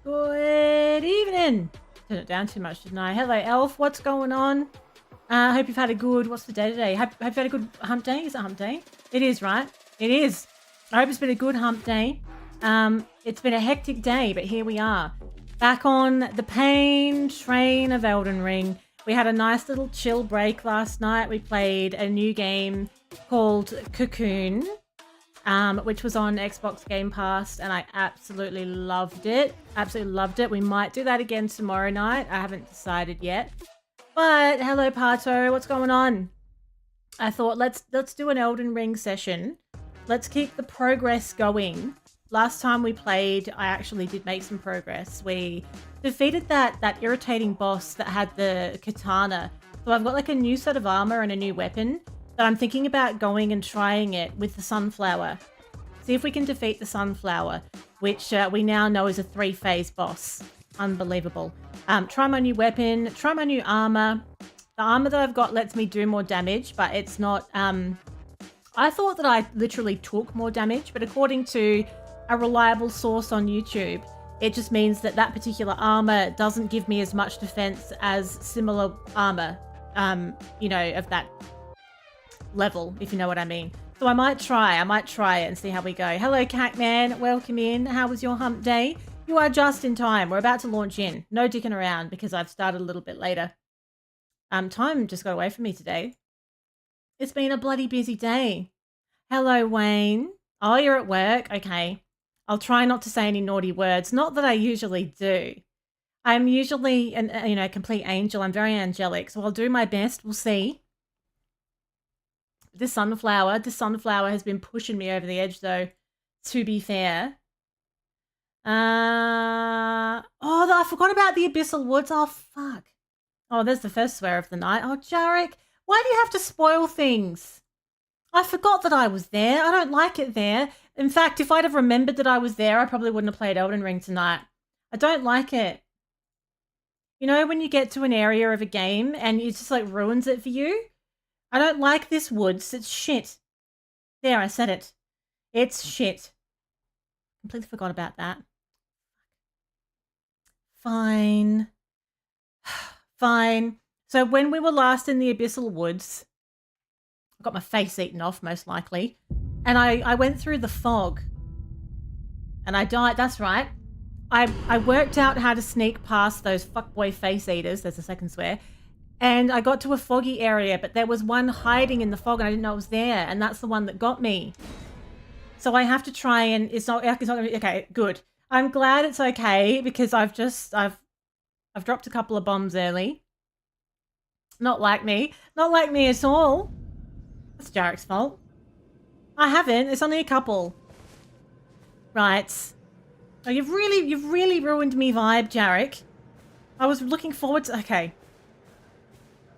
Good evening. Turn it down too much, didn't I? Hello, Elf. What's going on? Hope you've had a good... What's the day today? Hope you've had a good hump day. Is it hump day? It is, right? It is. I hope it's been a good hump day. It's been a hectic day, but here we are. Back on the pain train of Elden Ring. We had a nice little chill break last night. We played a new game called Cocoon, which was on Xbox Game Pass, and I absolutely loved it. Absolutely loved it. We might do that again tomorrow night. I haven't decided yet. But hello, Pato. What's going on? I thought let's do an Elden Ring session. Let's keep the progress going. Last time we played, I actually did make some progress. We defeated that irritating boss that had the katana. So I've got like a new set of armor and a new weapon. But I'm thinking about going and trying it with the sunflower. See if we can defeat the sunflower, which we now know is a 3-phase boss. Unbelievable. Try my new weapon, try my new armor. The armor that I've got lets me do more damage, but it's not... I thought that I literally took more damage, but according to a reliable source on YouTube, it just means that that particular armor doesn't give me as much defense as similar armor, you know, of that level, if you know what I mean. So I might try it and see how we go. Hello, Cacman. Welcome in. How was your hump day? You are just in time. We're about to launch in. No dicking around because I've started a little bit later. Time just got away from me today. It's been a bloody busy day. Hello, Wayne. Oh, you're at work? Okay. I'll try not to say any naughty words. Not that I usually do. I'm usually a complete angel. I'm very angelic, so I'll do my best. We'll see. This sunflower has been pushing me over the edge, though, to be fair. Oh, I forgot about the Abyssal Woods. Oh, fuck. Oh, there's the first swear of the night. Oh, Jarek, why do you have to spoil things? I forgot that I was there. I don't like it there. In fact, if I'd have remembered that I was there, I probably wouldn't have played Elden Ring tonight. I don't like it. You know, when you get to an area of a game and it just, like, ruins it for you? I don't like this woods. It's shit. There, I said it. It's shit. Completely forgot about that. Fine. Fine. So when we were last in the Abyssal Woods, I got my face eaten off, most likely. And I went through the fog. And I died. That's right. I worked out how to sneak past those fuckboy face eaters. There's a second swear. And I got to a foggy area, but there was one hiding in the fog and I didn't know it was there. And that's the one that got me. So I have to try and it's not gonna be, okay, good. I'm glad it's okay because I've dropped a couple of bombs early. Not like me. Not like me at all. That's Jarek's fault. I haven't. It's only a couple. Right. Oh, you've really ruined me vibe, Jarek. I was looking forward to... Okay.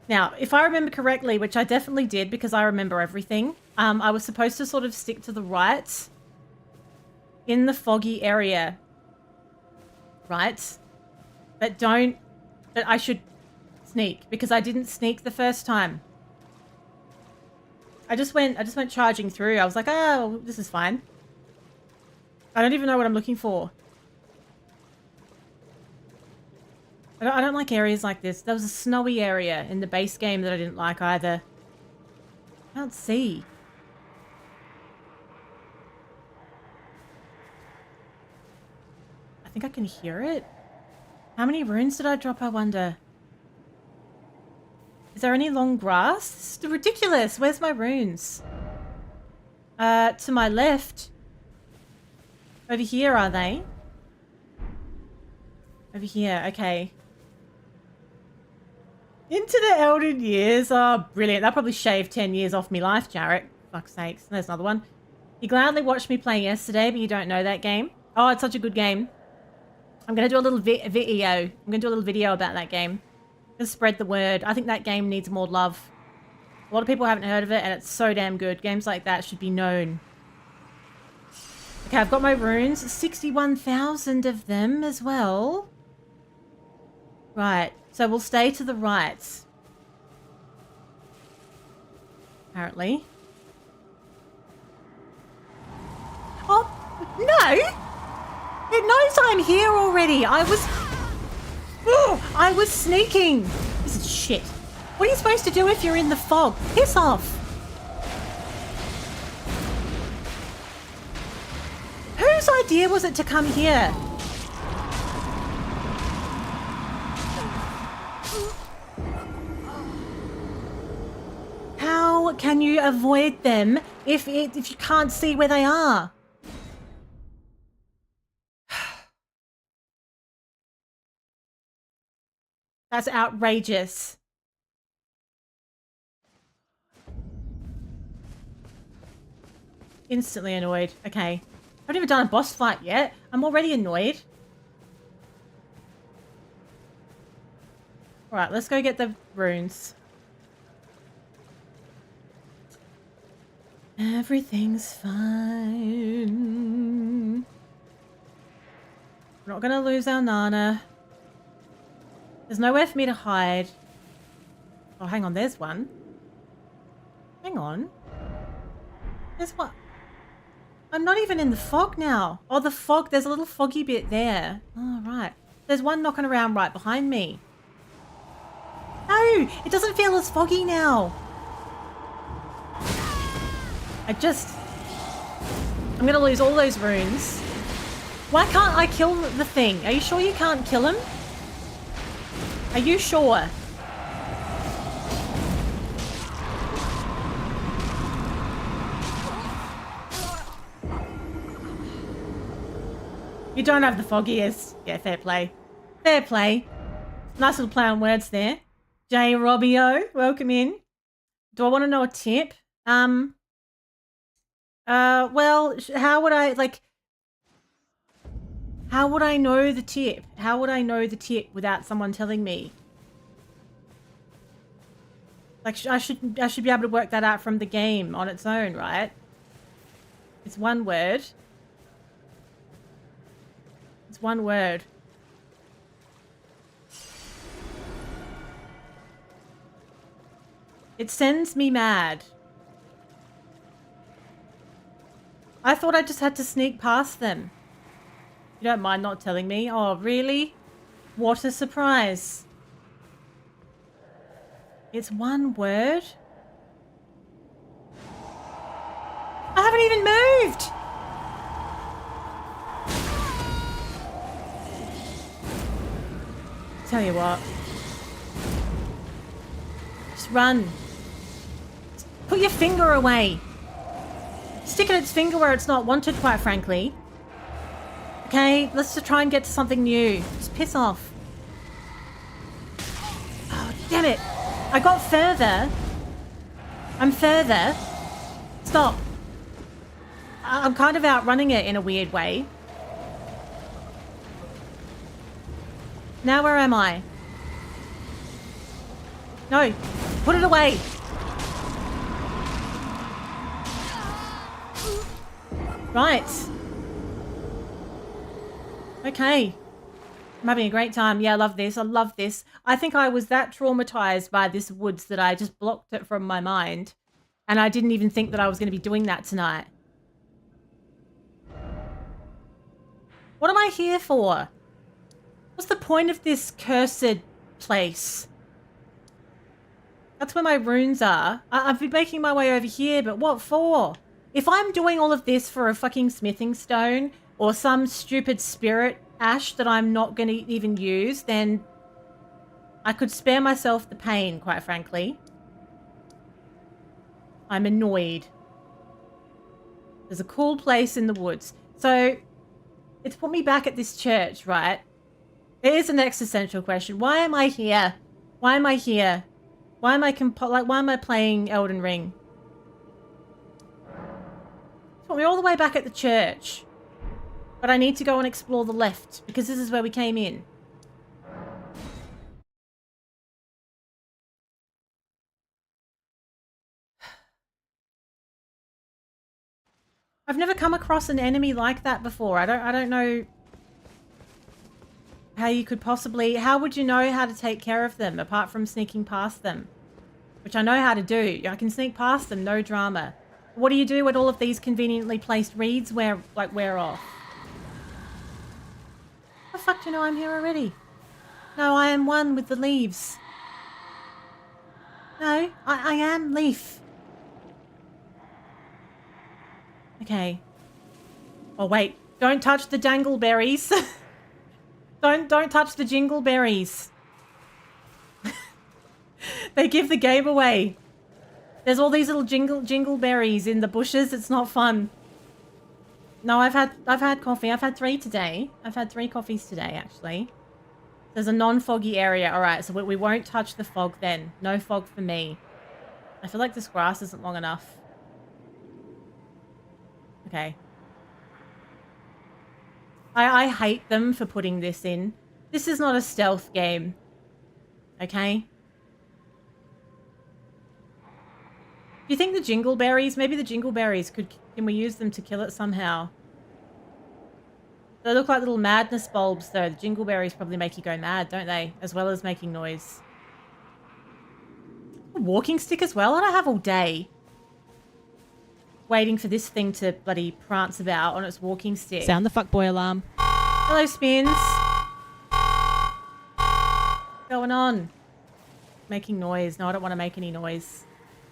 Now, if I remember correctly, which I definitely did because I remember everything, I was supposed to sort of stick to the right in the foggy area. Right? But I should sneak because I didn't sneak the first time. I just went charging through. I was like, oh, this is fine. I don't even know what I'm looking for. I don't like areas like this. There was a snowy area in the base game that I didn't like either. I can't see. I think I can hear it. How many runes did I drop, I wonder? Is there any long grass? This is ridiculous. Where's my runes? To my left. Over here, are they? Over here, okay. Into the Elden years. Oh, brilliant. That probably shaved 10 years off me life, Jarek. Fuck's sakes. There's another one. You gladly watched me play yesterday, but you don't know that game. Oh, it's such a good game. I'm going to do a little video. I'm going to do a little video about that game. Just spread the word. I think that game needs more love. A lot of people haven't heard of it, and it's so damn good. Games like that should be known. Okay, I've got my runes. 61,000 of them as well. Right. So we'll stay to the right. Apparently. Oh, no! It knows I'm here already. I was sneaking. This is shit. What are you supposed to do if you're in the fog? Piss off. Whose idea was it to come here? How can you avoid them if you can't see where they are? That's outrageous. Instantly annoyed. Okay. I haven't even done a boss fight yet. I'm already annoyed. Alright, let's go get the runes. Everything's fine. We're not gonna lose our Nana. There's nowhere for me to hide. Oh, hang on. There's one. Hang on. There's one. I'm not even in the fog now. Oh, the fog. There's a little foggy bit there. Oh, right. There's one knocking around right behind me. No, it doesn't feel as foggy now. I'm going to lose all those runes. Why can't I kill the thing? Are you sure you can't kill him? Are you sure? You don't have the foggiest. Yeah, fair play. Fair play. Nice little play on words there. J. Robbio, welcome in. Do I want to know a tip? Well, how would I know the tip? How would I know the tip without someone telling me? Like, I should be able to work that out from the game on its own, right? It's one word. It's one word. It sends me mad. I thought I just had to sneak past them. You don't mind not telling me? Oh, really? What a surprise. It's one word? I haven't even moved! Tell you what. Just run. Just put your finger away. Sticking its finger where it's not wanted, quite frankly. Okay, let's just try and get to something new. Just piss off. Oh, damn it. I got further. I'm further. Stop. I'm kind of outrunning it in a weird way. Now where am I? No. Put it away. Right. Okay. I'm having a great time. Yeah, I love this. I love this. I think I was that traumatized by this woods that I just blocked it from my mind. And I didn't even think that I was going to be doing that tonight. What am I here for? What's the point of this cursed place? That's where my runes are. I've been making my way over here, but what for? If I'm doing all of this for a fucking smithing stone or some stupid spirit ash that I'm not going to even use, then I could spare myself the pain, quite frankly. I'm annoyed. There's a cool place in the woods. So it's put me back at this church, right? It is an existential question. Why am I here? Why am I here? Why am I why am I playing Elden Ring? It's put me all the way back at the church. But I need to go and explore the left because this is where we came in. I've never come across an enemy like that before. I don't know how you could possibly... How would you know how to take care of them apart from sneaking past them? Which I know how to do. I can sneak past them, no drama. What do you do when all of these conveniently placed reeds wear off? How the fuck do you know I'm here already? No, I am one with the leaves. No, I am Leaf. Okay. Oh, wait. Don't touch the dangleberries. Don't touch the jingleberries. They give the game away. There's all these little jingleberries in the bushes. It's not fun. No, I've had coffee. I've had 3 today. I've had 3 coffees today, actually. There's a non-foggy area. All right, so we won't touch the fog then. No fog for me. I feel like this grass isn't long enough. Okay. I hate them for putting this in. This is not a stealth game. Okay? Do you think the jingleberries, maybe the jingleberries, can we use them to kill it somehow? They look like little madness bulbs though. The jingleberries probably make you go mad, don't they? As well as making noise. A walking stick as well? I don't have all day. Waiting for this thing to bloody prance about on its walking stick. Sound the fuckboy alarm. Hello, Spins. What's going on? Making noise. No, I don't want to make any noise.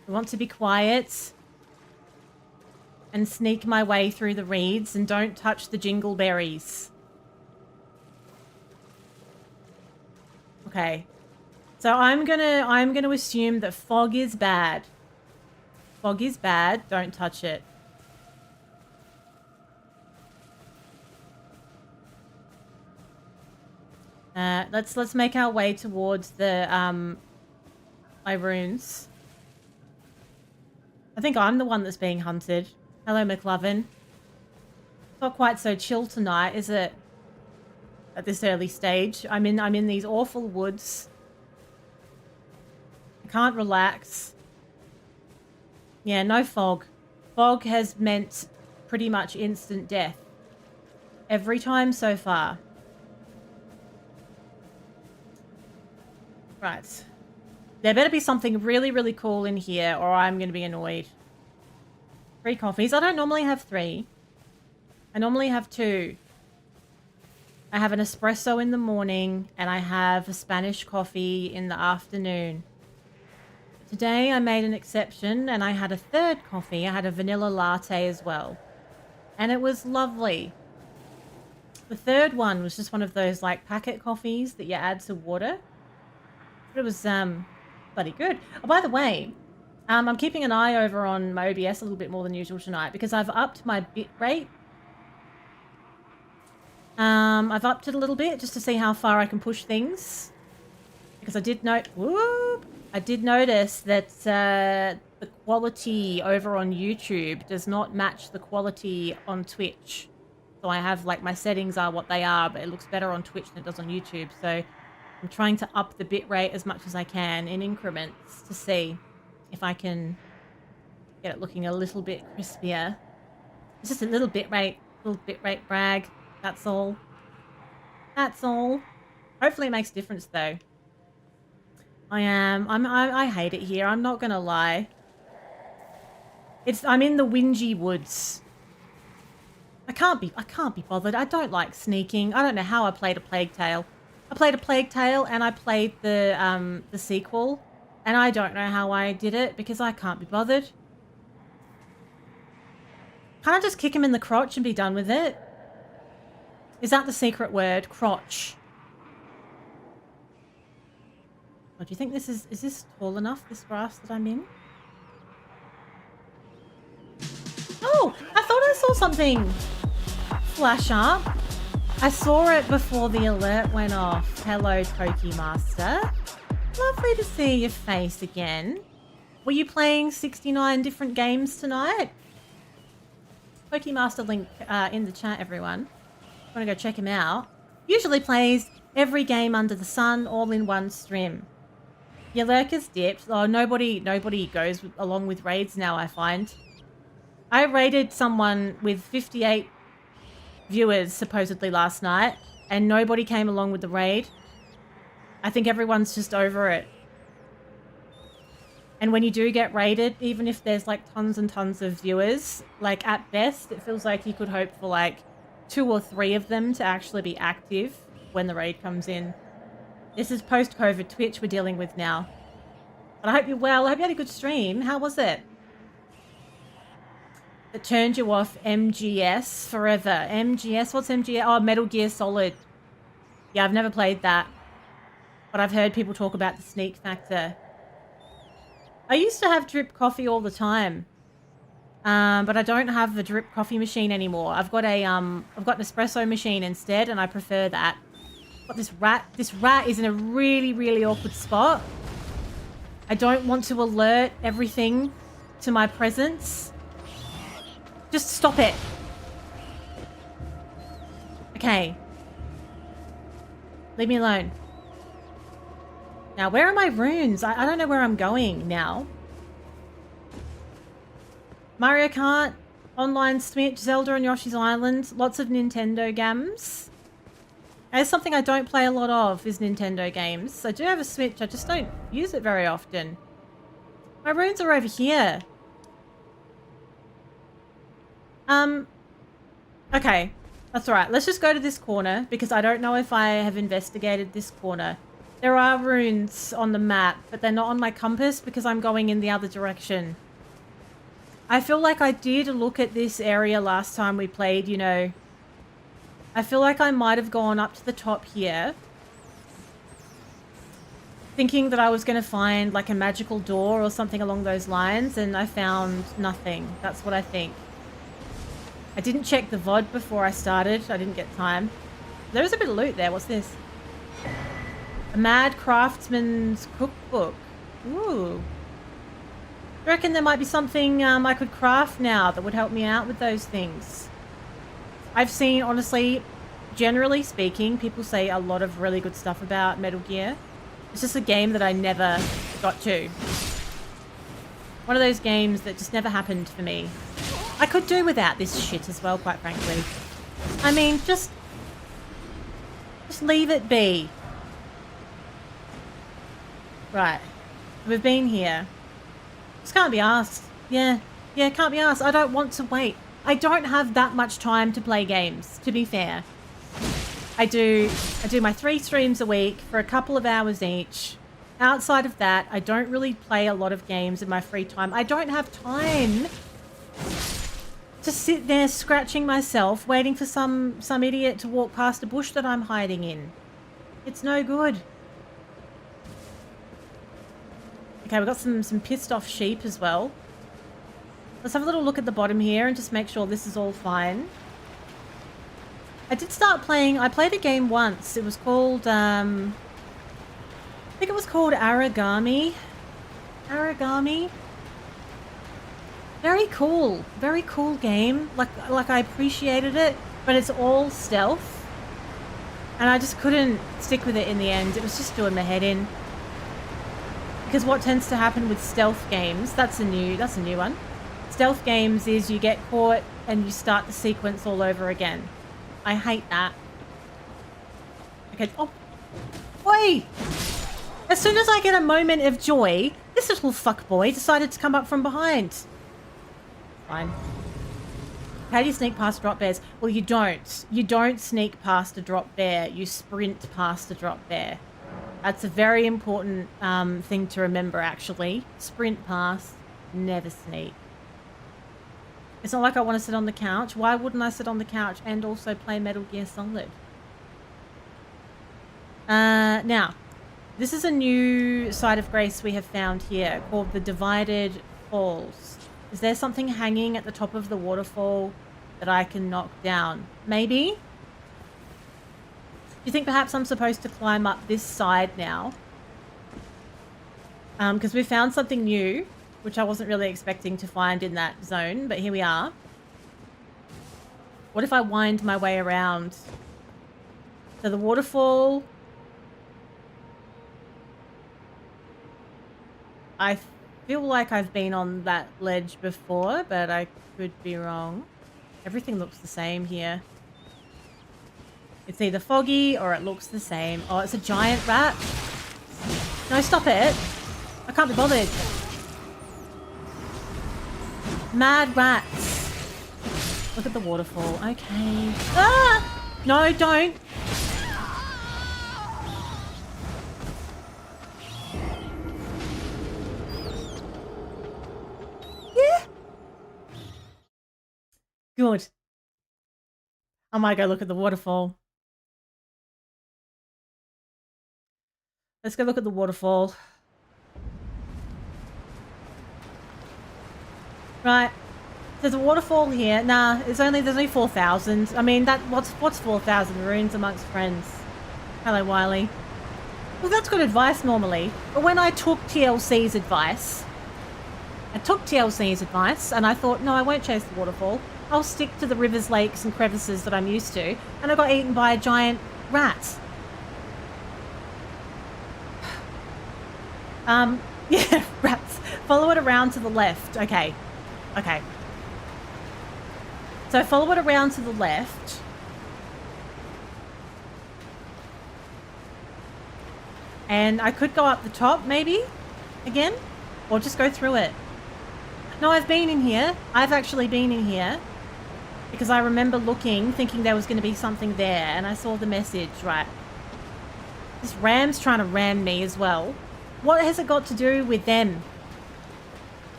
I want to be quiet and sneak my way through the reeds and don't touch the jingleberries. Okay. So I'm gonna assume that fog is bad. Fog is bad. Don't touch it. Let's make our way towards the my runes. I think I'm the one that's being hunted. Hello, McLovin. It's not quite so chill tonight, is it? At this early stage, I'm in these awful woods. I can't relax. Yeah, no fog. Fog has meant pretty much instant death. Every time so far. Right. There better be something really, really cool in here or I'm going to be annoyed. 3 coffees. I don't normally have 3. I normally have 2. I have an espresso in the morning and I have a Spanish coffee in the afternoon. Today I made an exception and I had a 3rd coffee. I had a vanilla latte as well. And it was lovely. The 3rd one was just one of those like packet coffees that you add to water. But it was bloody good. Oh, by the way, I'm keeping an eye over on my OBS a little bit more than usual tonight because I've upped my bit rate. I've upped it a little bit just to see how far I can push things. Because I did notice that the quality over on YouTube does not match the quality on Twitch. So I have, like, my settings are what they are, but it looks better on Twitch than it does on YouTube. So I'm trying to up the bitrate as much as I can in increments to see if I can get it looking a little bit crispier. It's just a little bitrate brag. That's all. That's all. Hopefully it makes a difference though. I hate it here. I'm not gonna lie. I'm in the Wingy Woods. I can't be bothered. I don't like sneaking. I don't know how I played a Plague Tale. I played a Plague Tale and I played the sequel, and I don't know how I did it because I can't be bothered. Can't I just kick him in the crotch and be done with it? Is that the secret word? Crotch. Oh, do you think this is this tall enough, this grass that I'm in? Oh, I thought I saw something flash up. I saw it before the alert went off. Hello, Pokemaster. Lovely to see your face again. Were you playing 69 different games tonight? Pokemaster link in the chat, everyone. Want to go check him out. Usually plays every game under the sun all in one stream. Your lurkers dipped. Oh, nobody goes along with raids now, I find. I raided someone with 58 viewers supposedly last night, and nobody came along with the raid. I think everyone's just over it. And when you do get raided, even if there's like tons and tons of viewers, like at best, it feels like you could hope for like 2 or 3 of them to actually be active when the raid comes in. This is post-COVID Twitch we're dealing with now. But I hope you're well. I hope you had a good stream. How was it? It turned you off MGS forever. MGS? What's MGS? Oh, Metal Gear Solid. Yeah, I've never played that. But I've heard people talk about the sneak factor. I used to have drip coffee all the time. But I don't have the drip coffee machine anymore. I've got an espresso machine instead, and I prefer that. But this rat is in a really, really awkward spot. I don't want to alert everything to my presence. Just stop it. Okay. Leave me alone. Now, where are my runes? I don't know where I'm going now. Mario Kart, Online Switch, Zelda and Yoshi's Island, lots of Nintendo games. There's something I don't play a lot of is Nintendo games. I do have a Switch, I just don't use it very often. My runes are over here. Okay, that's alright. Let's just go to this corner because I don't know if I have investigated this corner. There are runes on the map, but they're not on my compass because I'm going in the other direction. I feel like I did look at this area last time we played, you know. I feel like I might have gone up to the top here, thinking that I was going to find like a magical door or something along those lines, and I found nothing. That's what I think. I didn't check the VOD before I started. I didn't get time. There is a bit of loot there. What's this? A Mad Craftsman's Cookbook. Ooh. I reckon there might be something I could craft now that would help me out with those things. I've seen, honestly, generally speaking, people say a lot of really good stuff about Metal Gear. It's just a game that I never got to. One of those games that just never happened for me. I could do without this shit as well, quite frankly. I mean, just leave it be. Right. We've been here. Just can't be asked. Yeah, can't be asked. I don't want to wait. I don't have that much time to play games, to be fair. I do my 3 streams a week for a couple of hours each. Outside of that, I don't really play a lot of games in my free time. I don't have time to sit there scratching myself, waiting for some idiot to walk past a bush that I'm hiding in. It's no good. Okay, we've got some pissed off sheep as well. Let's have a little look at the bottom here and just make sure this is all fine. I did start playing, I played a game once. It was called, I think it was called Aragami. Aragami. Very cool game. Like I appreciated it, but it's all stealth. And I just couldn't stick with it in the end. It was just doing my head in. Because what tends to happen with stealth games, that's a new one. Stealth games is you get caught and you start the sequence all over again. I hate that. Okay, oh, Oi! As soon as I get a moment of joy, this little fuckboy decided to come up from behind. Fine. How do you sneak past drop bears? Well, you don't. You don't sneak past a drop bear. You sprint past a drop bear. That's a very important thing to remember, actually. Sprint past, never sneak. It's not like I want to sit on the couch. Why wouldn't I sit on the couch and also play Metal Gear Solid? Now, this is a new site of grace we have found here called the Divided Falls. Is there something hanging at the top of the waterfall that I can knock down? Maybe? Do you think perhaps I'm supposed to climb up this side now? Because we found something new, which I wasn't really expecting to find in that zone, but here we are. What if I wind my way around? So the waterfall... I feel like I've been on that ledge before, but I could be wrong. Everything looks the same here. It's either foggy or it looks the same. Oh, it's a giant rat. No, stop it. I can't be bothered. Mad rats. Look at the waterfall. Okay. Ah! No, don't. Yeah. Good. I might go look at the waterfall. Let's go look at the waterfall. Right. There's a waterfall here. Nah, there's only 4,000. I mean, what's 4,000 runes amongst friends? Hello, Wiley. Well, that's good advice normally. But when I took TLC's advice, and I thought, no, I won't chase the waterfall. I'll stick to the rivers, lakes, and crevices that I'm used to. And I got eaten by a giant rat. Yeah, rats. Follow it around to the left. Okay. Okay. So follow it around to the left. And I could go up the top, maybe? Again? Or just go through it. No, I've been in here. I've actually been in here. Because I remember looking, thinking there was going to be something there. And I saw the message, right. This ram's trying to ram me as well. What has it got to do with them?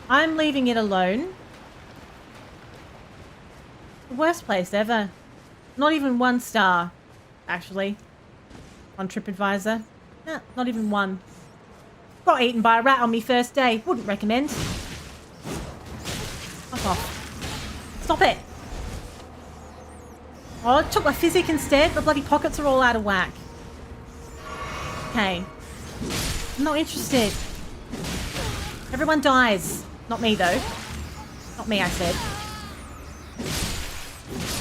I'm leaving it alone. The worst place ever. Not even 1 star, actually. On TripAdvisor. Nah, not even 1. Got eaten by a rat on my first day. Wouldn't recommend. Fuck off. Stop it. Oh, it took my physic instead. The bloody pockets are all out of whack. Okay. I'm not interested. Everyone dies. Not me, though. Not me, I said.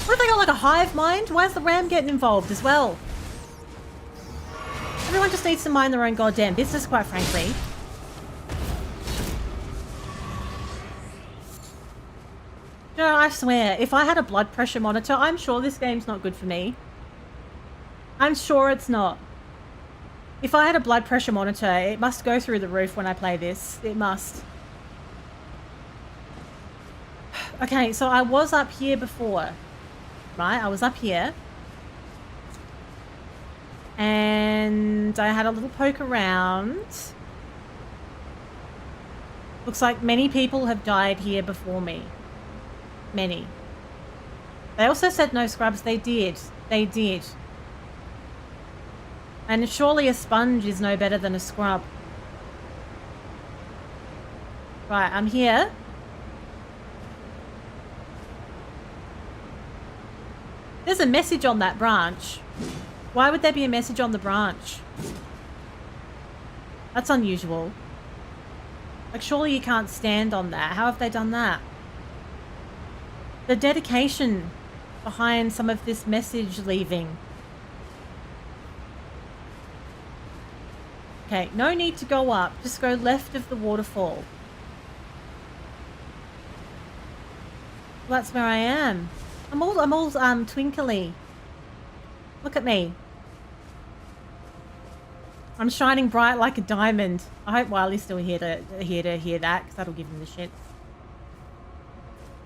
What if they got like a hive mind? Why is the ram getting involved as well? Everyone just needs to mind their own goddamn business, quite frankly. No, I swear, if I had a blood pressure monitor, I'm sure this game's not good for me. I'm sure it's not. If I had a blood pressure monitor, it must go through the roof when I play this. It must. Okay, so I was up here before. Right, I was up here. And I had a little poke around. Looks like many people have died here before me. Many. They also said no scrubs. They did. They did. And surely a sponge is no better than a scrub. Right, I'm here. There's a message on that branch. Why would there be a message on the branch? That's unusual. Like, surely you can't stand on that. How have they done that? The dedication behind some of this message leaving. Okay, no need to go up. Just go left of the waterfall. Well, that's where I am. I'm all twinkly. Look at me. I'm shining bright like a diamond. I hope Wiley's still here to hear that, because that'll give him the shits.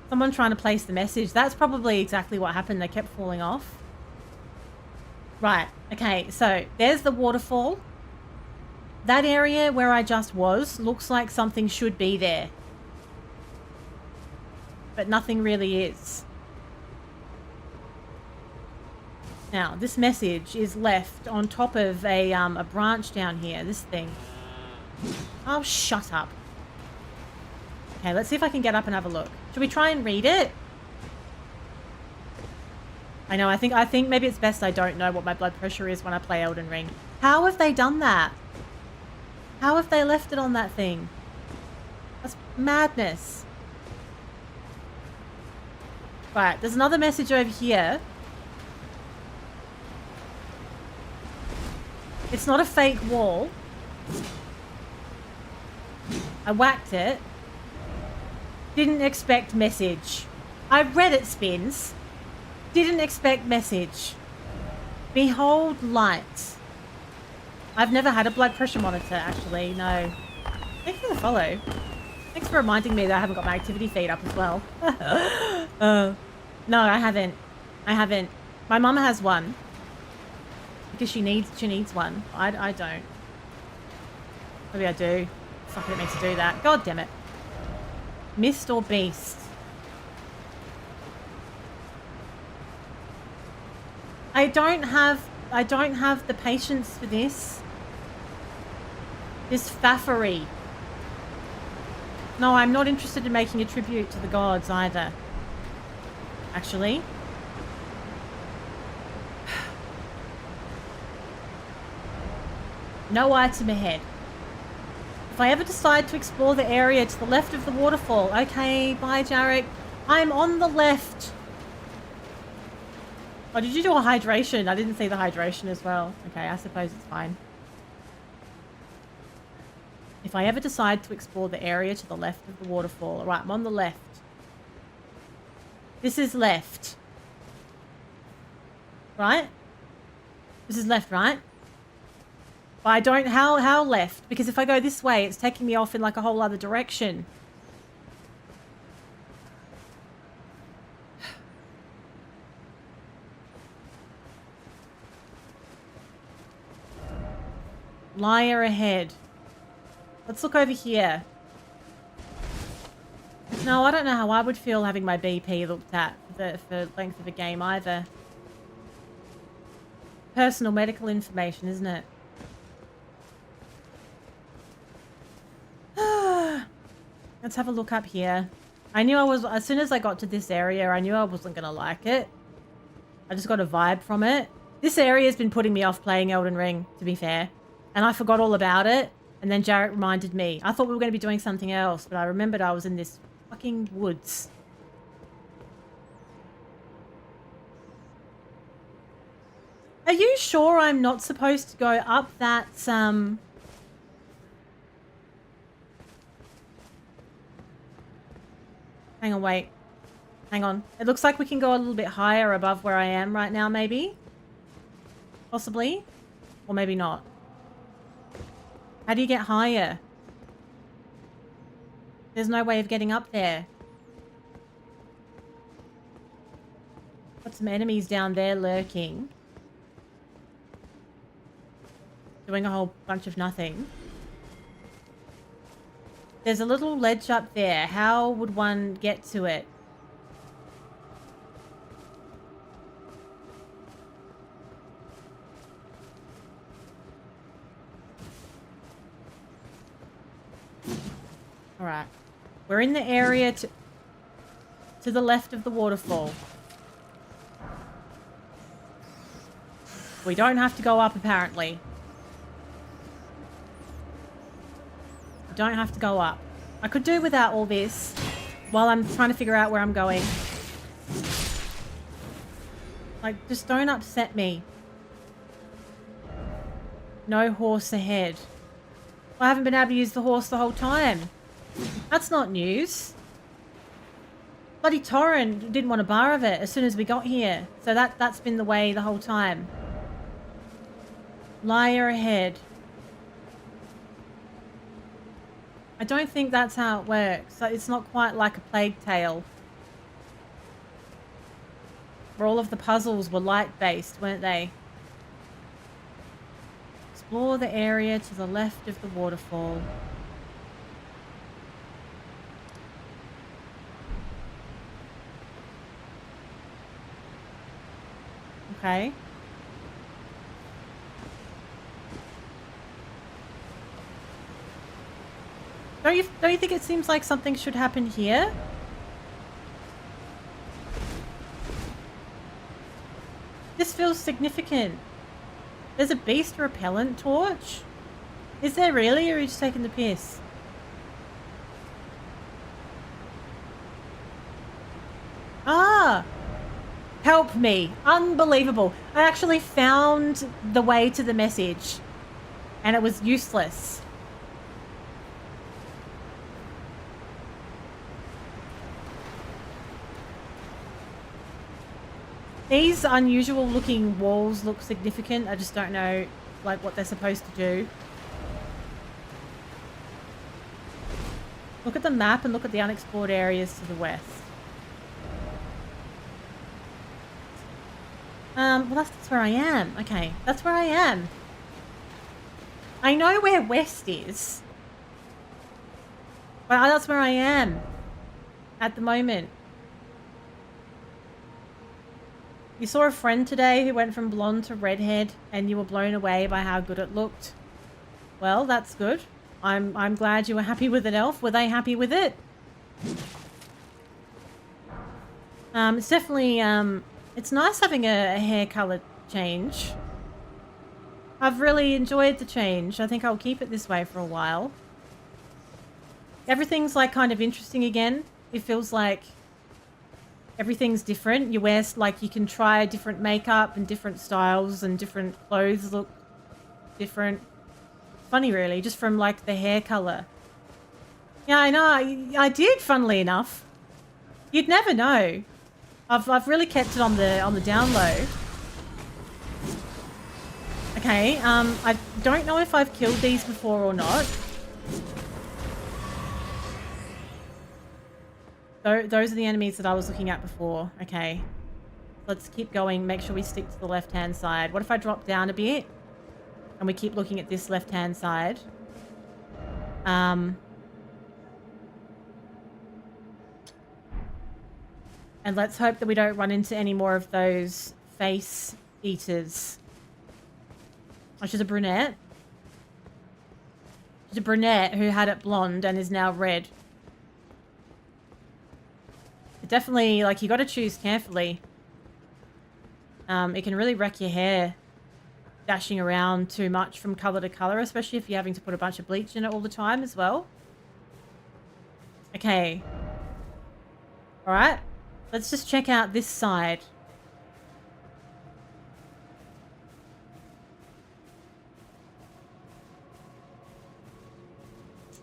Someone trying to place the message. That's probably exactly what happened. They kept falling off. Right. Okay, so there's the waterfall. That area where I just was looks like something should be there. But nothing really is. Now, this message is left on top of a branch down here. This thing. Oh, shut up. Okay, let's see if I can get up and have a look. Should we try and read it? I know, I think maybe it's best I don't know what my blood pressure is when I play Elden Ring. How have they done that? How have they left it on that thing? That's madness. Right, there's another message over here. It's not a fake wall. I whacked it. Didn't expect message. I read it, Spins. Didn't expect message. Behold light. I've never had a blood pressure monitor, actually. No. Thanks for the follow. Thanks for reminding me that I haven't got my activity feed up as well. No, I haven't. I haven't. My mum has one. Because she needs one. I don't. Maybe I do. Fuck, it makes me do that. God damn it. Mist or beast? I don't have the patience for this. This faffery. No, I'm not interested in making a tribute to the gods either. Actually. No item ahead. If I ever decide to explore the area to the left of the waterfall. Okay, bye, Jarek. I'm on the left. Oh, did you do a hydration? I didn't see the hydration as well. Okay, I suppose it's fine. If I ever decide to explore the area to the left of the waterfall. All right, I'm on the left. This is left. Right? This is left, right? But I don't... How left? Because if I go this way, it's taking me off in like a whole other direction. Liar ahead. Let's look over here. No, I don't know how I would feel having my BP looked at for length of a game either. Personal medical information, isn't it? Let's have a look up here. I knew I was... As soon as I got to this area, I knew I wasn't going to like it. I just got a vibe from it. This area has been putting me off playing Elden Ring, to be fair. And I forgot all about it. And then Jarek reminded me. I thought we were going to be doing something else, but I remembered I was in this fucking woods. Are you sure I'm not supposed to go up that, Hang on, wait. Hang on. It looks like we can go a little bit higher above where I am right now, maybe? Possibly? Or maybe not. How do you get higher? There's no way of getting up there. Got some enemies down there lurking. Doing a whole bunch of nothing. There's a little ledge up there. How would one get to it? Alright. We're in the area to the left of the waterfall. We don't have to go up, apparently. We don't have to go up. I could do without all this while I'm trying to figure out where I'm going. Like, just don't upset me. No horse ahead. I haven't been able to use the horse the whole time. That's not news. Bloody Torrin didn't want a bar of it as soon as we got here. So that's been the way the whole time. Liar ahead. I don't think that's how it works. It's not quite like a Plague Tale, where all of the puzzles were light-based, weren't they? Explore the area to the left of the waterfall. Okay. Don't you think it seems like something should happen here? This feels significant. There's a beast repellent torch? Is there really, or are you just taking the piss? Ah! Help me. Unbelievable. I actually found the way to the message, and it was useless. These unusual looking walls look significant. I just don't know like what they're supposed to do. Look at the map and look at the unexplored areas to the west. Well that's where I am. Okay, that's where I am. I know where west is. But that's where I am at the moment. You saw a friend today who went from blonde to redhead and you were blown away by how good it looked. Well, that's good. I'm glad you were happy with an elf. Were they happy with it? It's definitely, it's nice having a hair color change. I've really enjoyed the change. I think I'll keep it this way for a while. Everything's like kind of interesting again. It feels like everything's different. You wear, like, you can try different makeup and different styles and different clothes look different. Funny, really, just from, like, the hair color. Yeah, I know. I did, funnily enough. You'd never know. I've really kept it on the down low. Okay, I don't know if I've killed these before or not. Those are the enemies that I was looking at before. Okay. Let's keep going. Make sure we stick to the left-hand side. What if I drop down a bit? And we keep looking at this left-hand side. And let's hope that we don't run into any more of those face eaters. Oh, she's a brunette. She's a brunette who had it blonde and is now red. Definitely, like, you got to choose carefully. It can really wreck your hair dashing around too much from color to color, especially if you're having to put a bunch of bleach in it all the time as well. Okay. All right. Let's just check out this side.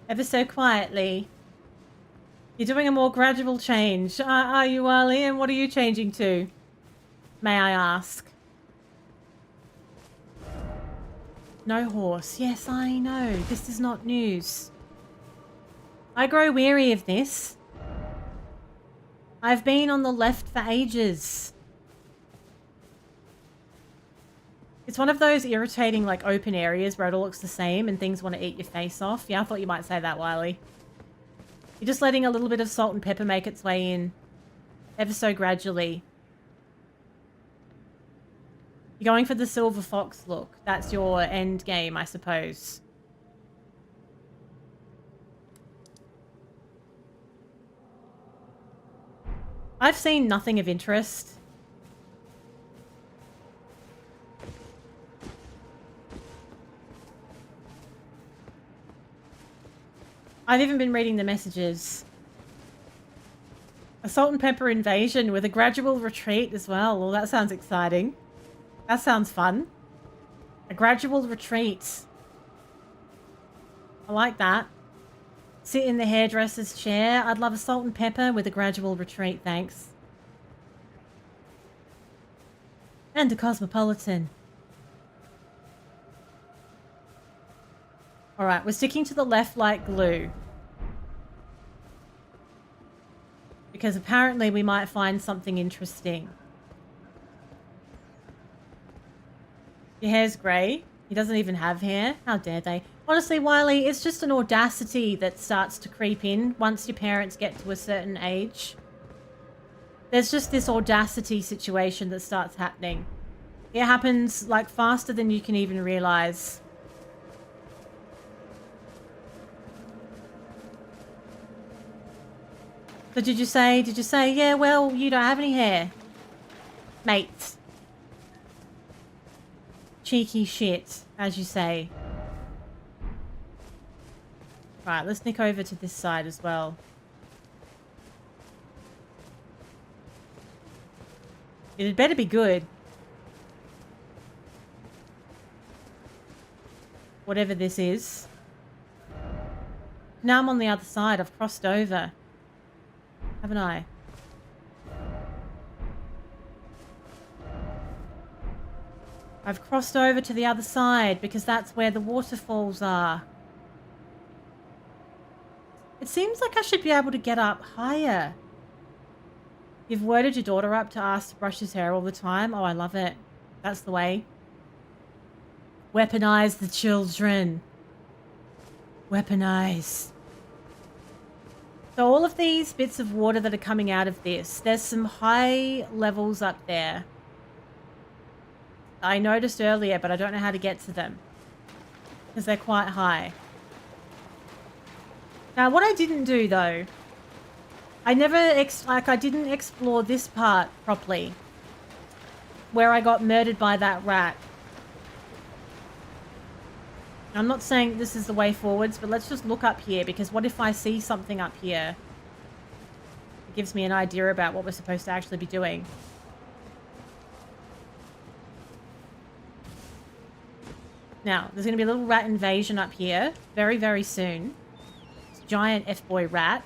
Ever so quietly. You're doing a more gradual change. Are you, Ali? And what are you changing to? May I ask? No horse. Yes, I know. This is not news. I grow weary of this. I've been on the left for ages. It's one of those irritating, like, open areas where it all looks the same and things want to eat your face off. Yeah, I thought you might say that, Wiley. You're just letting a little bit of salt and pepper make its way in. Ever so gradually. You're going for the silver fox look. That's your end game, I suppose. I've seen nothing of interest. I've even been reading the messages. A salt and pepper invasion with a gradual retreat as well. Well, that sounds exciting. That sounds fun. A gradual retreat. I like that. Sit in the hairdresser's chair. I'd love a salt and pepper with a gradual retreat, thanks. And a cosmopolitan. Alright, we're sticking to the left like glue. Because apparently we might find something interesting. Your hair's grey. He doesn't even have hair. How dare they? Honestly, Wiley, it's just an audacity that starts to creep in once your parents get to a certain age. There's just this audacity situation that starts happening. It happens like faster than you can even realize. So did you say, yeah, well, you don't have any hair? Mate. Cheeky shit, as you say. Right, let's nick over to this side as well. It better be good. Whatever this is. Now I'm on the other side. I've crossed over. Haven't I? I've crossed over to the other side because that's where the waterfalls are. It seems like I should be able to get up higher. You've worded your daughter up to ask to brush his hair all the time. Oh, I love it. That's the way. Weaponize the children. Weaponize. So all of these bits of water that are coming out of this, there's some high levels up there. I noticed earlier, but I don't know how to get to them. Because they're quite high. Now, what I didn't do, though, I didn't explore this part properly. Where I got murdered by that rat. I'm not saying this is the way forwards, but let's just look up here, because what if I see something up here? It gives me an idea about what we're supposed to actually be doing. Now, there's going to be a little rat invasion up here very, very soon. This giant F-boy rat.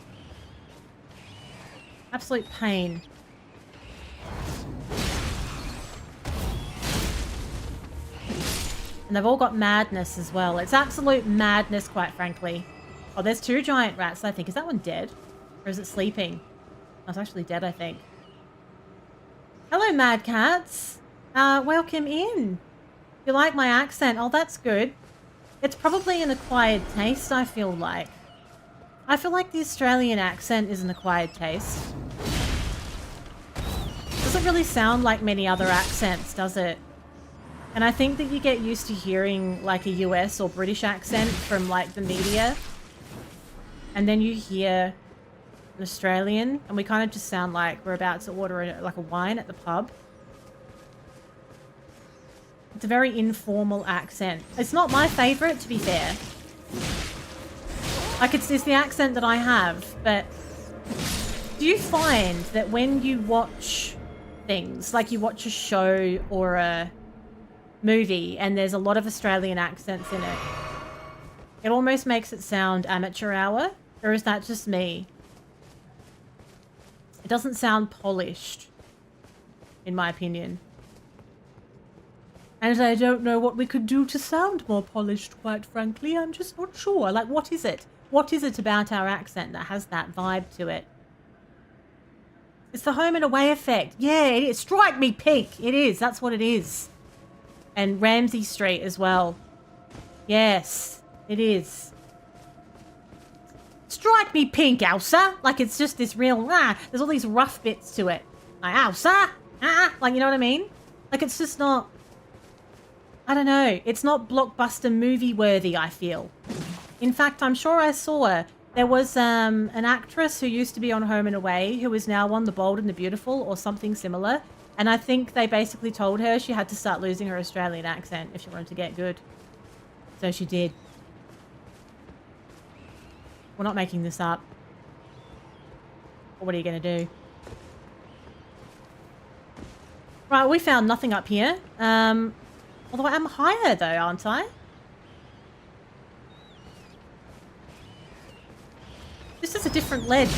Absolute pain. And they've all got madness as well. It's absolute madness, quite frankly. Oh, there's two giant rats, I think. Is that one dead? Or is it sleeping? Oh, it's actually dead, I think. Hello, mad cats. Welcome in. You like my accent? Oh, that's good. It's probably an acquired taste, I feel like. I feel like the Australian accent is an acquired taste. Doesn't really sound like many other accents, does it? And I think that you get used to hearing like a US or British accent from like the media. And then you hear an Australian and we kind of just sound like we're about to order like a wine at the pub. It's a very informal accent. It's not my favourite, to be fair. Like, it's the accent that I have, but do you find that when you watch things, like you watch a show or a movie and there's a lot of Australian accents in it, it almost makes it sound amateur hour? Or is that just me? It doesn't sound polished, in my opinion. And I don't know what we could do to sound more polished, quite frankly. I'm just not sure. Like, what is it? What is it about our accent that has that vibe to it? It's the home and away effect. Yeah, it is. Strike me pink. It is. That's what it is. And Ramsay Street as well. Yes, it is. Strike me pink, Elsa. Like, it's just this real, there's all these rough bits to it. Like, Elsa. Like, you know what I mean? Like, it's just not... I don't know. It's not blockbuster movie worthy, I feel. In fact, I'm sure I saw there was an actress who used to be on Home and Away who is now on The Bold and the Beautiful or something similar. And I think they basically told her she had to start losing her Australian accent if she wanted to get good. So she did. We're not making this up. But what are you going to do? Right, we found nothing up here. Although I am higher though, aren't I? This is a different ledge.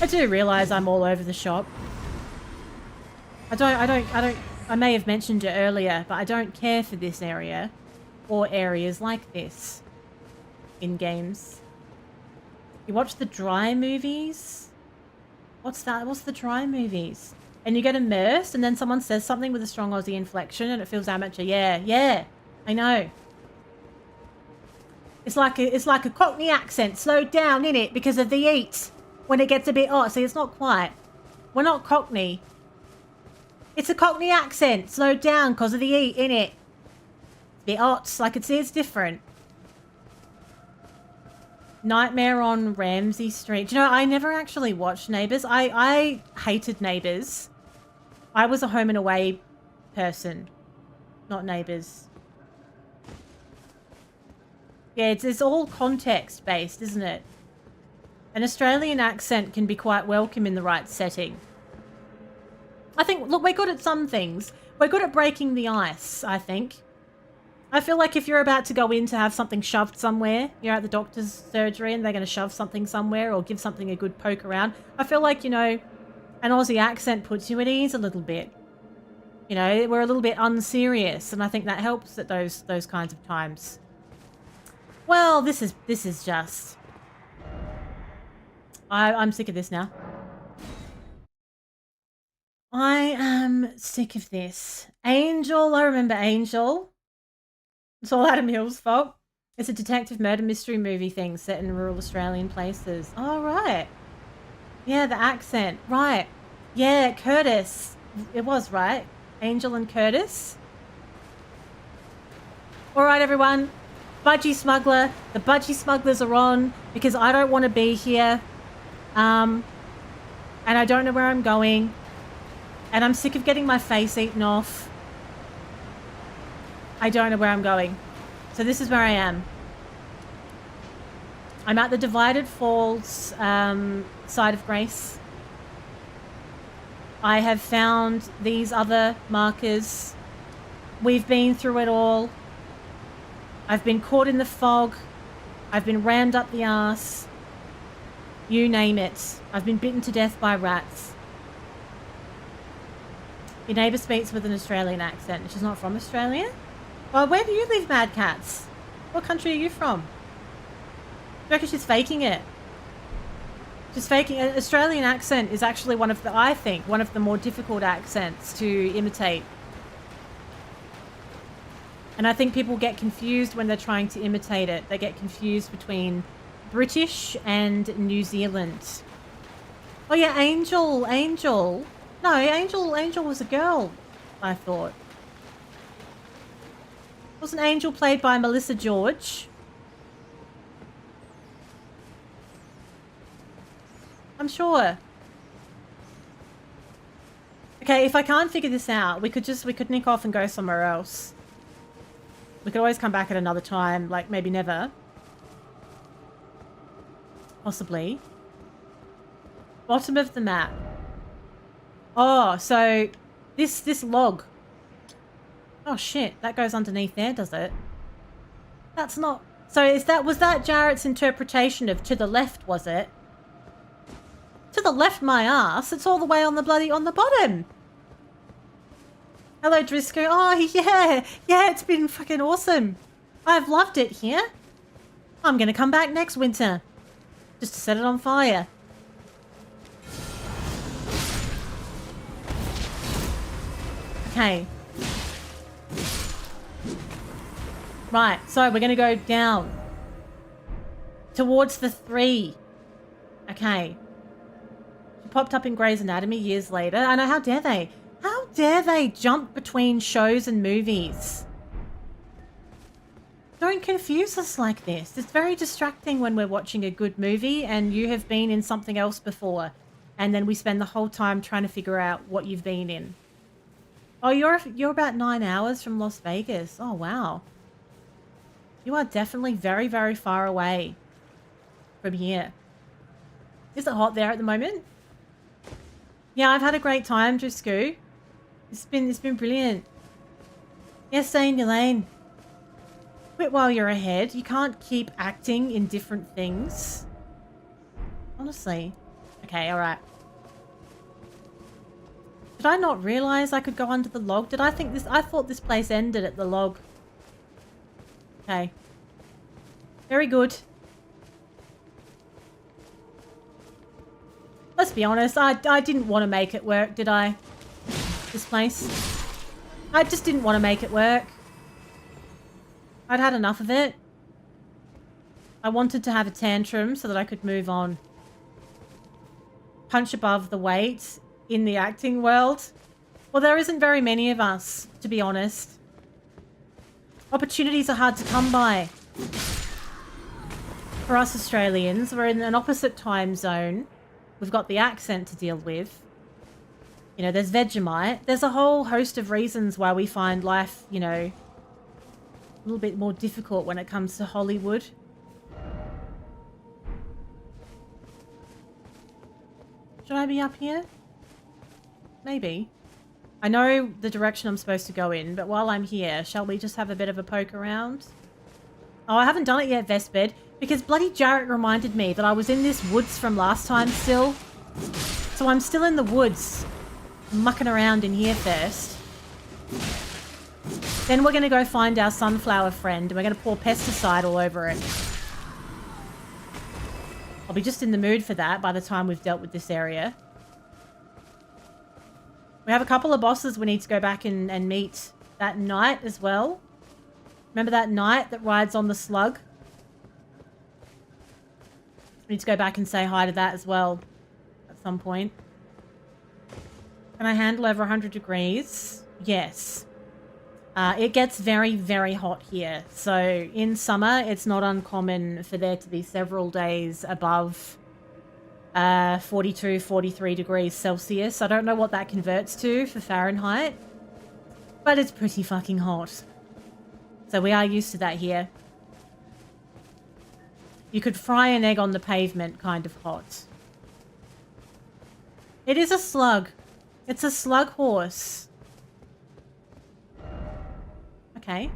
I do realise I'm all over the shop. I may have mentioned it earlier, but I don't care for this area or areas like this in games. You watch the dry movies? What's that? What's the dry movies? And you get immersed and then someone says something with a strong Aussie inflection and it feels amateur. Yeah, yeah, I know. It's like a Cockney accent slowed down, innit? Because of the heat. When it gets a bit hot. See, it's not quite. We're not Cockney. It's a Cockney accent slowed down because of the heat, innit? It's a bit hot. I could see it's different. Nightmare on Ramsay Street. Do you know, I never actually watched Neighbours. I hated Neighbours. I was a Home and Away person, not Neighbours. Yeah, it's all context based, isn't it? An Australian accent can be quite welcome in the right setting. I think, look, we're good at some things. We're good at breaking the ice, I think. I feel like if you're about to go in to have something shoved somewhere, you're at the doctor's surgery and they're going to shove something somewhere or give something a good poke around. I feel like, you know, an Aussie accent puts you at ease a little bit. You know, we're a little bit unserious and I think that helps at those kinds of times. Well, this is just... I'm sick of this now. I am sick of this. Angel, I remember Angel. It's all Adam Hill's fault. It's a detective murder mystery movie thing set in rural Australian places. Oh, right. Yeah, the accent. Right. Yeah, Curtis. It was, right? Angel and Curtis. All right, everyone. Budgie Smuggler. The Budgie Smugglers are on because I don't want to be here. And I don't know where I'm going. And I'm sick of getting my face eaten off. I don't know where I'm going. So this is where I am. I'm at the Divided Falls side of Grace. I have found these other markers. We've been through it all. I've been caught in the fog. I've been rammed up the arse. You name it. I've been bitten to death by rats. Your neighbour speaks with an Australian accent. She's not from Australia? Well, where do you live, Mad Cats? What country are you from? Do you reckon she's faking it? She's faking it. An Australian accent is actually one of the, I think, one of the more difficult accents to imitate. And I think people get confused when they're trying to imitate it. They get confused between British and New Zealand. Oh yeah, Angel. No, Angel was a girl, I thought. Wasn't Angel played by Melissa George? I'm sure. Okay, if I can't figure this out, we could nick off and go somewhere else. We could always come back at another time, like maybe never. Possibly. Bottom of the map. Oh, so this log. Oh shit, that goes underneath there, does it? That's not... So was that Jarrett's interpretation of to the left, was it? To the left, my ass. It's all the way on the bottom. Hello, Driscoll. Oh, yeah. Yeah, it's been fucking awesome. I've loved it here. I'm going to come back next winter. Just to set it on fire. Okay. Right, so we're going to go down. Towards the 3. Okay. She popped up in Grey's Anatomy years later. I know, how dare they? How dare they jump between shows and movies? Don't confuse us like this. It's very distracting when we're watching a good movie and you have been in something else before. And then we spend the whole time trying to figure out what you've been in. Oh, you're about 9 hours from Las Vegas. Oh, wow. You are definitely very, very far away from here. Is it hot there at the moment? Yeah, I've had a great time, Driscoll. It's been brilliant. Yeah, stay in your lane. Quit while you're ahead. You can't keep acting in different things. Honestly. Okay, alright. Did I not realise I could go under the log? I thought this place ended at the log. Okay. Very good. Let's be honest, I didn't want to make it work, did I? This place. I just didn't want to make it work. I'd had enough of it. I wanted to have a tantrum so that I could move on. Punch above the weight in the acting world. Well, there isn't very many of us, to be honest. Opportunities are hard to come by. For us Australians, we're in an opposite time zone. We've got the accent to deal with. You know, there's Vegemite. There's a whole host of reasons why we find life, you know, a little bit more difficult when it comes to Hollywood. Should I be up here? Maybe. I know the direction I'm supposed to go in, but while I'm here, shall we just have a bit of a poke around? Oh, I haven't done it yet, Vestbed, because bloody Jarrett reminded me that I was in this woods from last time still. So I'm still in the woods, mucking around in here first. Then we're going to go find our sunflower friend, and we're going to pour pesticide all over it. I'll be just in the mood for that by the time we've dealt with this area. We have a couple of bosses we need to go back and meet that knight as well. Remember that knight that rides on the slug? We need to go back and say hi to that as well at some point. Can I handle over 100 degrees? Yes. It gets very, very hot here. So in summer, it's not uncommon for there to be several days above 42, 43 degrees Celsius. I don't know what that converts to for Fahrenheit, but it's pretty fucking hot. So we are used to that here. You could fry an egg on the pavement kind of hot. It is a slug. It's a slug horse. Okay.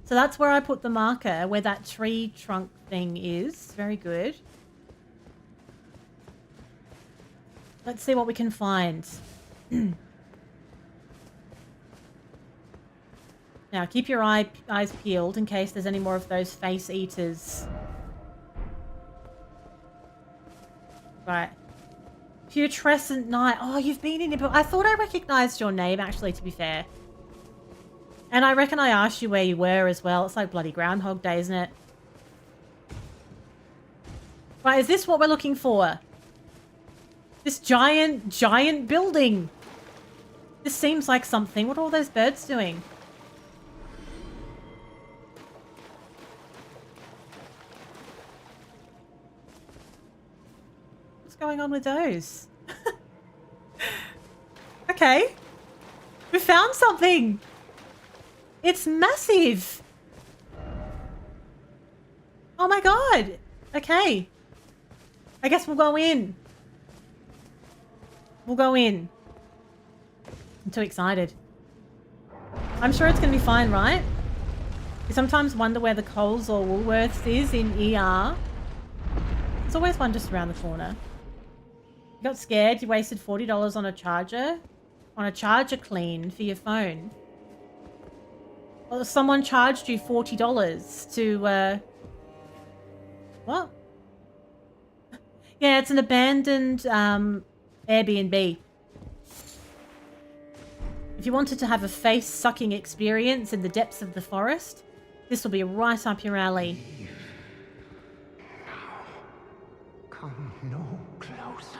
So that's where I put the marker, where that tree trunk thing is. Very good. Let's see what we can find. Now, keep your eyes peeled in case there's any more of those face eaters. Right. Putrescent Night. Oh, you've been in it, but I thought I recognized your name, actually, to be fair. And I reckon I asked you where you were as well. It's like bloody Groundhog Day, isn't it? Right, is this what we're looking for? This giant building. This seems like something. What are all those birds doing? What's going on with those? Okay. We found something. It's massive. Oh my god. Okay. I guess we'll go in. We'll go in. I'm too excited. I'm sure it's going to be fine, right? You sometimes wonder where the Coles or Woolworths is in ER. There's always one just around the corner. You got scared. You wasted $40 on a charger. On a charger clean for your phone. Well, someone charged you $40 to, what? Yeah, it's an abandoned, Airbnb. If you wanted to have a face-sucking experience in the depths of the forest, this will be right up your alley. Now, come no closer.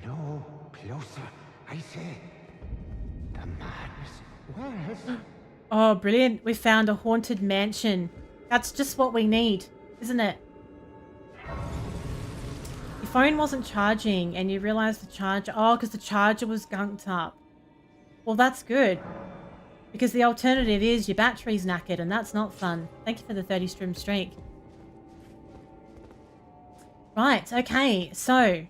No closer, I say. The madness was. Oh, brilliant. We found a haunted mansion. That's just what we need, isn't it? Your phone wasn't charging and you realized the charger... Oh, because the charger was gunked up. Well, that's good. Because the alternative is your battery's knackered and that's not fun. Thank you for the 30 stream streak. Right, okay. So, you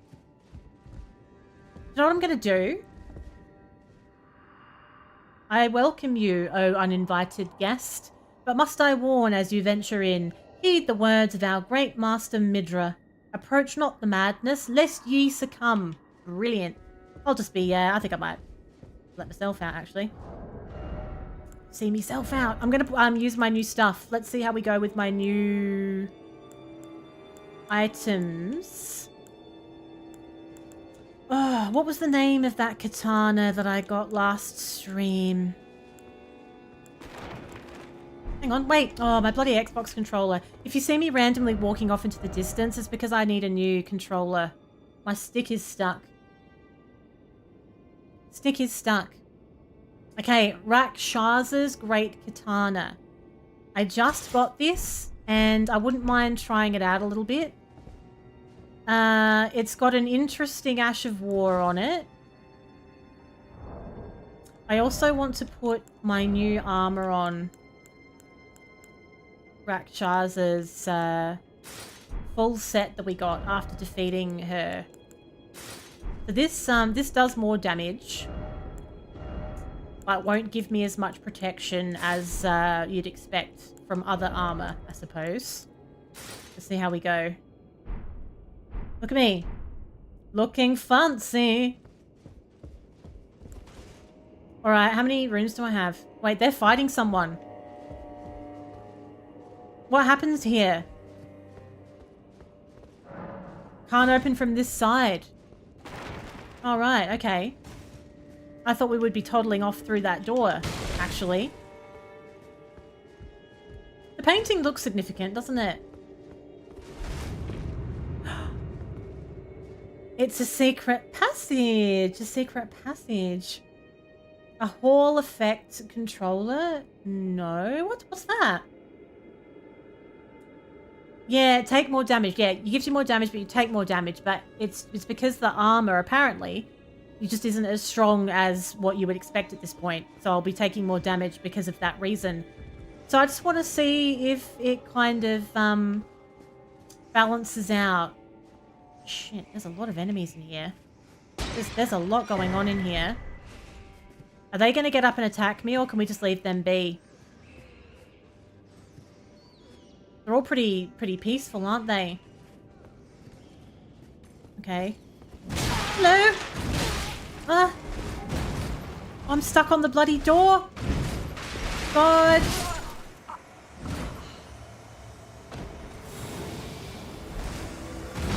know what I'm going to do? I welcome you, O uninvited guest. But must I warn as you venture in, heed the words of our great master Midra. Approach not the madness, lest ye succumb. Brilliant. I'll just be, I think I might let myself out, actually. See myself out. I'm going to use my new stuff. Let's see how we go with my new items. Oh, what was the name of that katana that I got last stream? Hang on, wait. Oh, my bloody Xbox controller. If you see me randomly walking off into the distance, it's because I need a new controller. My stick is stuck. Stick is stuck. Okay, Rakshas's Great Katana. I just got this, and I wouldn't mind trying it out a little bit. It's got an interesting Ash of War on it. I also want to put my new armor on Rakshas's full set that we got after defeating her. So this does more damage, but won't give me as much protection as you'd expect from other armor, I suppose. Let's see how we go. Look at me. Looking fancy. Alright, how many runes do I have? Wait, they're fighting someone. What happens here? Can't open from this side. Alright, okay. I thought we would be toddling off through that door, actually. The painting looks significant, doesn't it? It's a secret passage. A secret passage. A Hall effect controller? No. What's that? Yeah, take more damage. Yeah, it gives you more damage, but you take more damage. But it's because the armor, apparently, it just isn't as strong as what you would expect at this point. So I'll be taking more damage because of that reason. So I just want to see if it kind of balances out. Shit, there's a lot of enemies in here. There's a lot going on in here. Are they going to get up and attack me, or can we just leave them be? They're all pretty peaceful, aren't they? Okay. Hello? I'm stuck on the bloody door. God.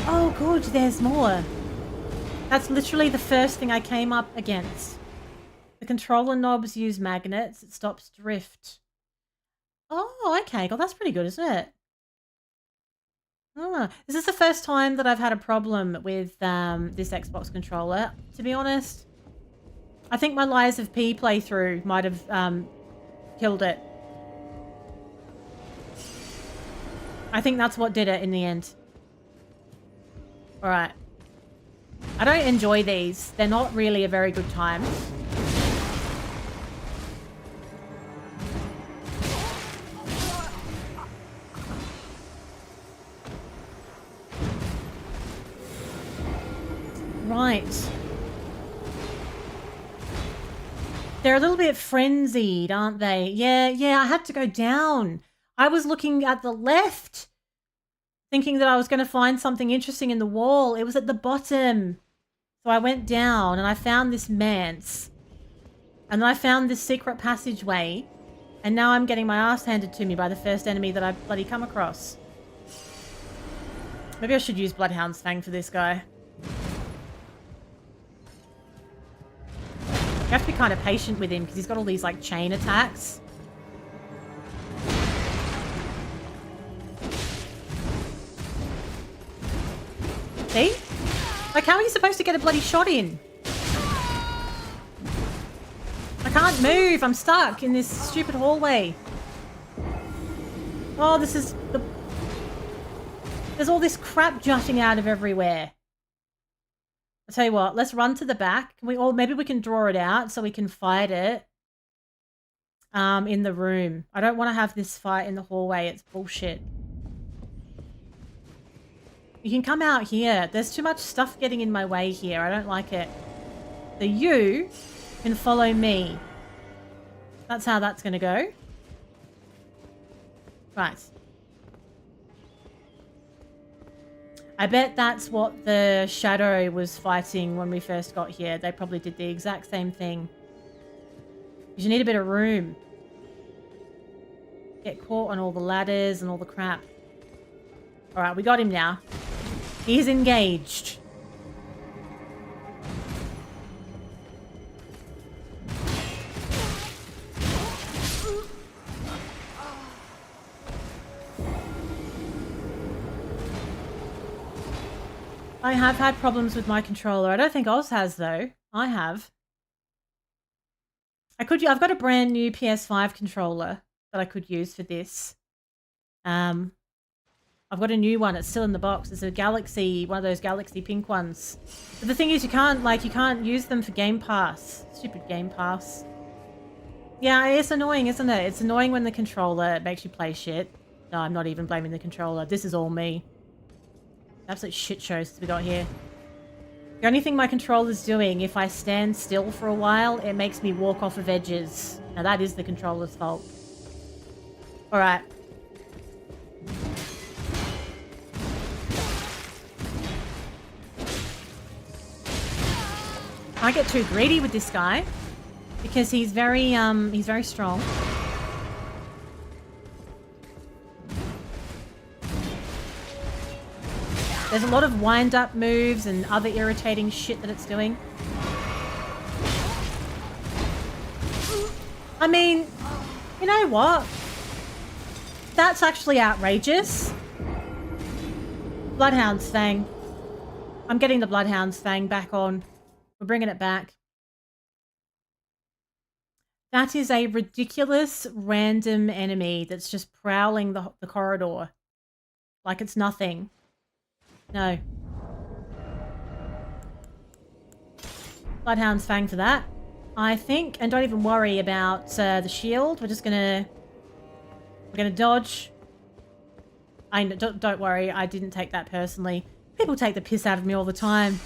Oh, good. There's more. That's literally the first thing I came up against. The controller knobs use magnets. It stops drift. Oh, okay. Well, that's pretty good, isn't it? Oh, this is the first time that I've had a problem with this Xbox controller, to be honest. I think my Lies of P playthrough might have killed it. I think that's what did it in the end. Alright. I don't enjoy these. They're not really a very good time. Right. They're a little bit frenzied, aren't they? Yeah, I had to go down. I was looking at the left, thinking that I was going to find something interesting in the wall. It was at the bottom. So I went down and I found this manse. And then I found this secret passageway. And now I'm getting my ass handed to me by the first enemy that I've bloody come across. Maybe I should use Bloodhound's Fang for this guy. You have to be kind of patient with him because he's got all these like chain attacks. See? Like, how are you supposed to get a bloody shot in? I can't move. I'm stuck in this stupid hallway. Oh, this is the... There's all this crap jutting out of everywhere. I'll tell you what, let's run to the back. Can we all, maybe we can draw it out so we can fight it in the room. I don't want to have this fight in the hallway. It's bullshit. You can come out here. There's too much stuff getting in my way here. I don't like it. So you can follow me. That's how that's going to go. Right. I bet that's what the shadow was fighting when we first got here. They probably did the exact same thing. You need a bit of room. Get caught on all the ladders and all the crap. Alright, we got him now. He's engaged. I have had problems with my controller. I don't think Oz has, though. I have. I've got a brand new PS5 controller that I could use for this. I've got a new one. It's still in the box. It's a Galaxy, one of those Galaxy pink ones. But the thing is, you can't use them for Game Pass. Stupid Game Pass. Yeah, it's annoying, isn't it? It's annoying when the controller makes you play shit. No, I'm not even blaming the controller. This is all me. Absolute shit shows we got here. The only thing my controller's doing, if I stand still for a while, it makes me walk off of edges. Now that is the controller's fault. Alright. I get too greedy with this guy because he's very strong. There's a lot of wind-up moves and other irritating shit that it's doing. I mean, you know what? That's actually outrageous. Bloodhound's Fang. I'm getting the Bloodhound's Fang back on. We're bringing it back. That is a ridiculous random enemy that's just prowling the corridor. Like it's nothing. No. Bloodhound's Fang for that, I think. And don't even worry about the shield. We're gonna dodge. Don't worry, I didn't take that personally. People take the piss out of me all the time.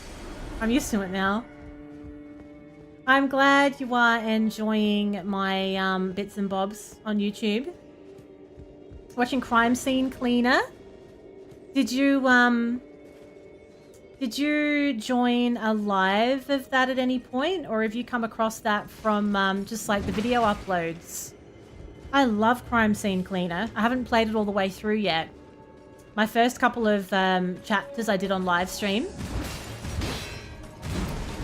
I'm used to it now. I'm glad you are enjoying my bits and bobs on YouTube. Watching Crime Scene Cleaner. Did you join a live of that at any point? Or have you come across that from just like the video uploads? I love Crime Scene Cleaner. I haven't played it all the way through yet. My first couple of chapters I did on live stream.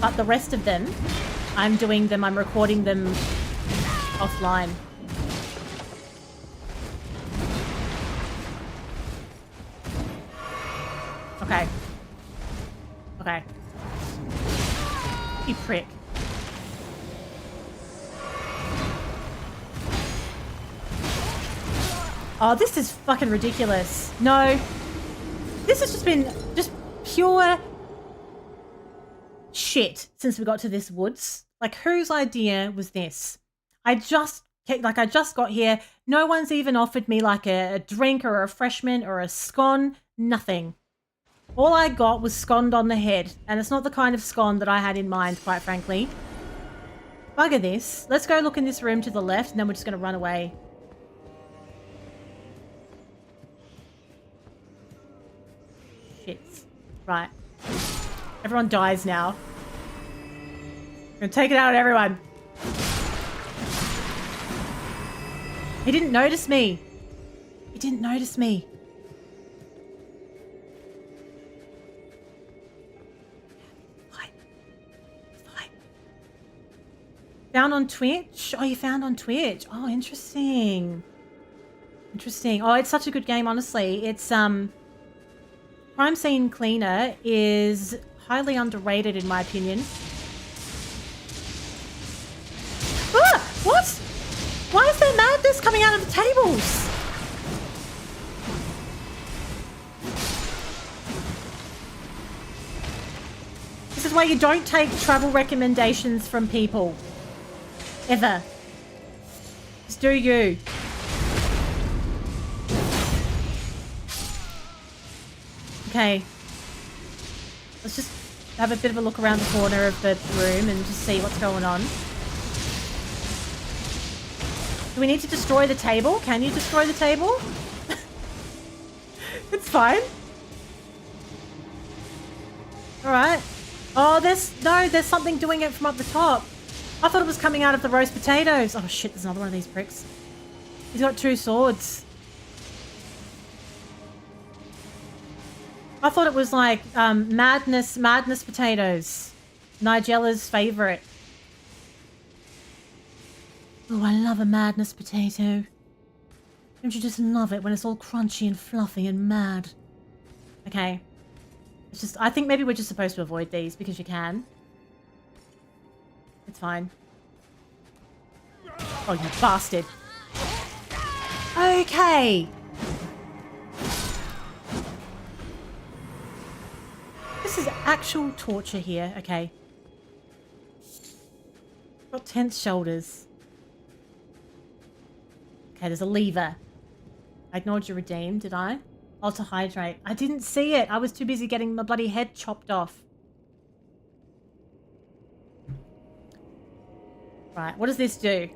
But the rest of them, I'm recording them offline. Okay. Okay. You prick. Oh, this is fucking ridiculous. No. This has just been pure shit since we got to this woods. Like, whose idea was this? I just got here. No one's even offered me like a drink or a refreshment or a scone. Nothing. All I got was sconed on the head. And it's not the kind of scone that I had in mind, quite frankly. Bugger this. Let's go look in this room to the left and then we're just going to run away. Shits. Right. Everyone dies now. I'm gonna take it out on everyone. He didn't notice me. He didn't notice me. Fine. Fine. Found on Twitch? Oh, you found on Twitch. Oh, interesting. Interesting. Oh, it's such a good game, honestly. It's, Crime Scene Cleaner is highly underrated in my opinion. Ah! What? Why is there madness coming out of the tables? This is why you don't take travel recommendations from people. Ever. Just do you. Okay. Let's just have a bit of a look around the corner of the room and just see what's going on. Do we need to destroy the table? Can you destroy the table? It's fine. Alright. Oh, there's something doing it from up the top. I thought it was coming out of the roast potatoes. Oh shit, there's another one of these pricks. He's got two swords. I thought it was like madness potatoes. Nigella's favorite. Oh, I love a madness potato. Don't you just love it when it's all crunchy and fluffy and mad? Okay. It's just, I think maybe we're just supposed to avoid these because you can. It's fine. Oh, you bastard. Okay. This is actual torture here. Okay. Got tense shoulders. Okay, there's a lever. I ignored your redeem, did I? Oh, to hydrate. I didn't see it. I was too busy getting my bloody head chopped off. Right, what does this do?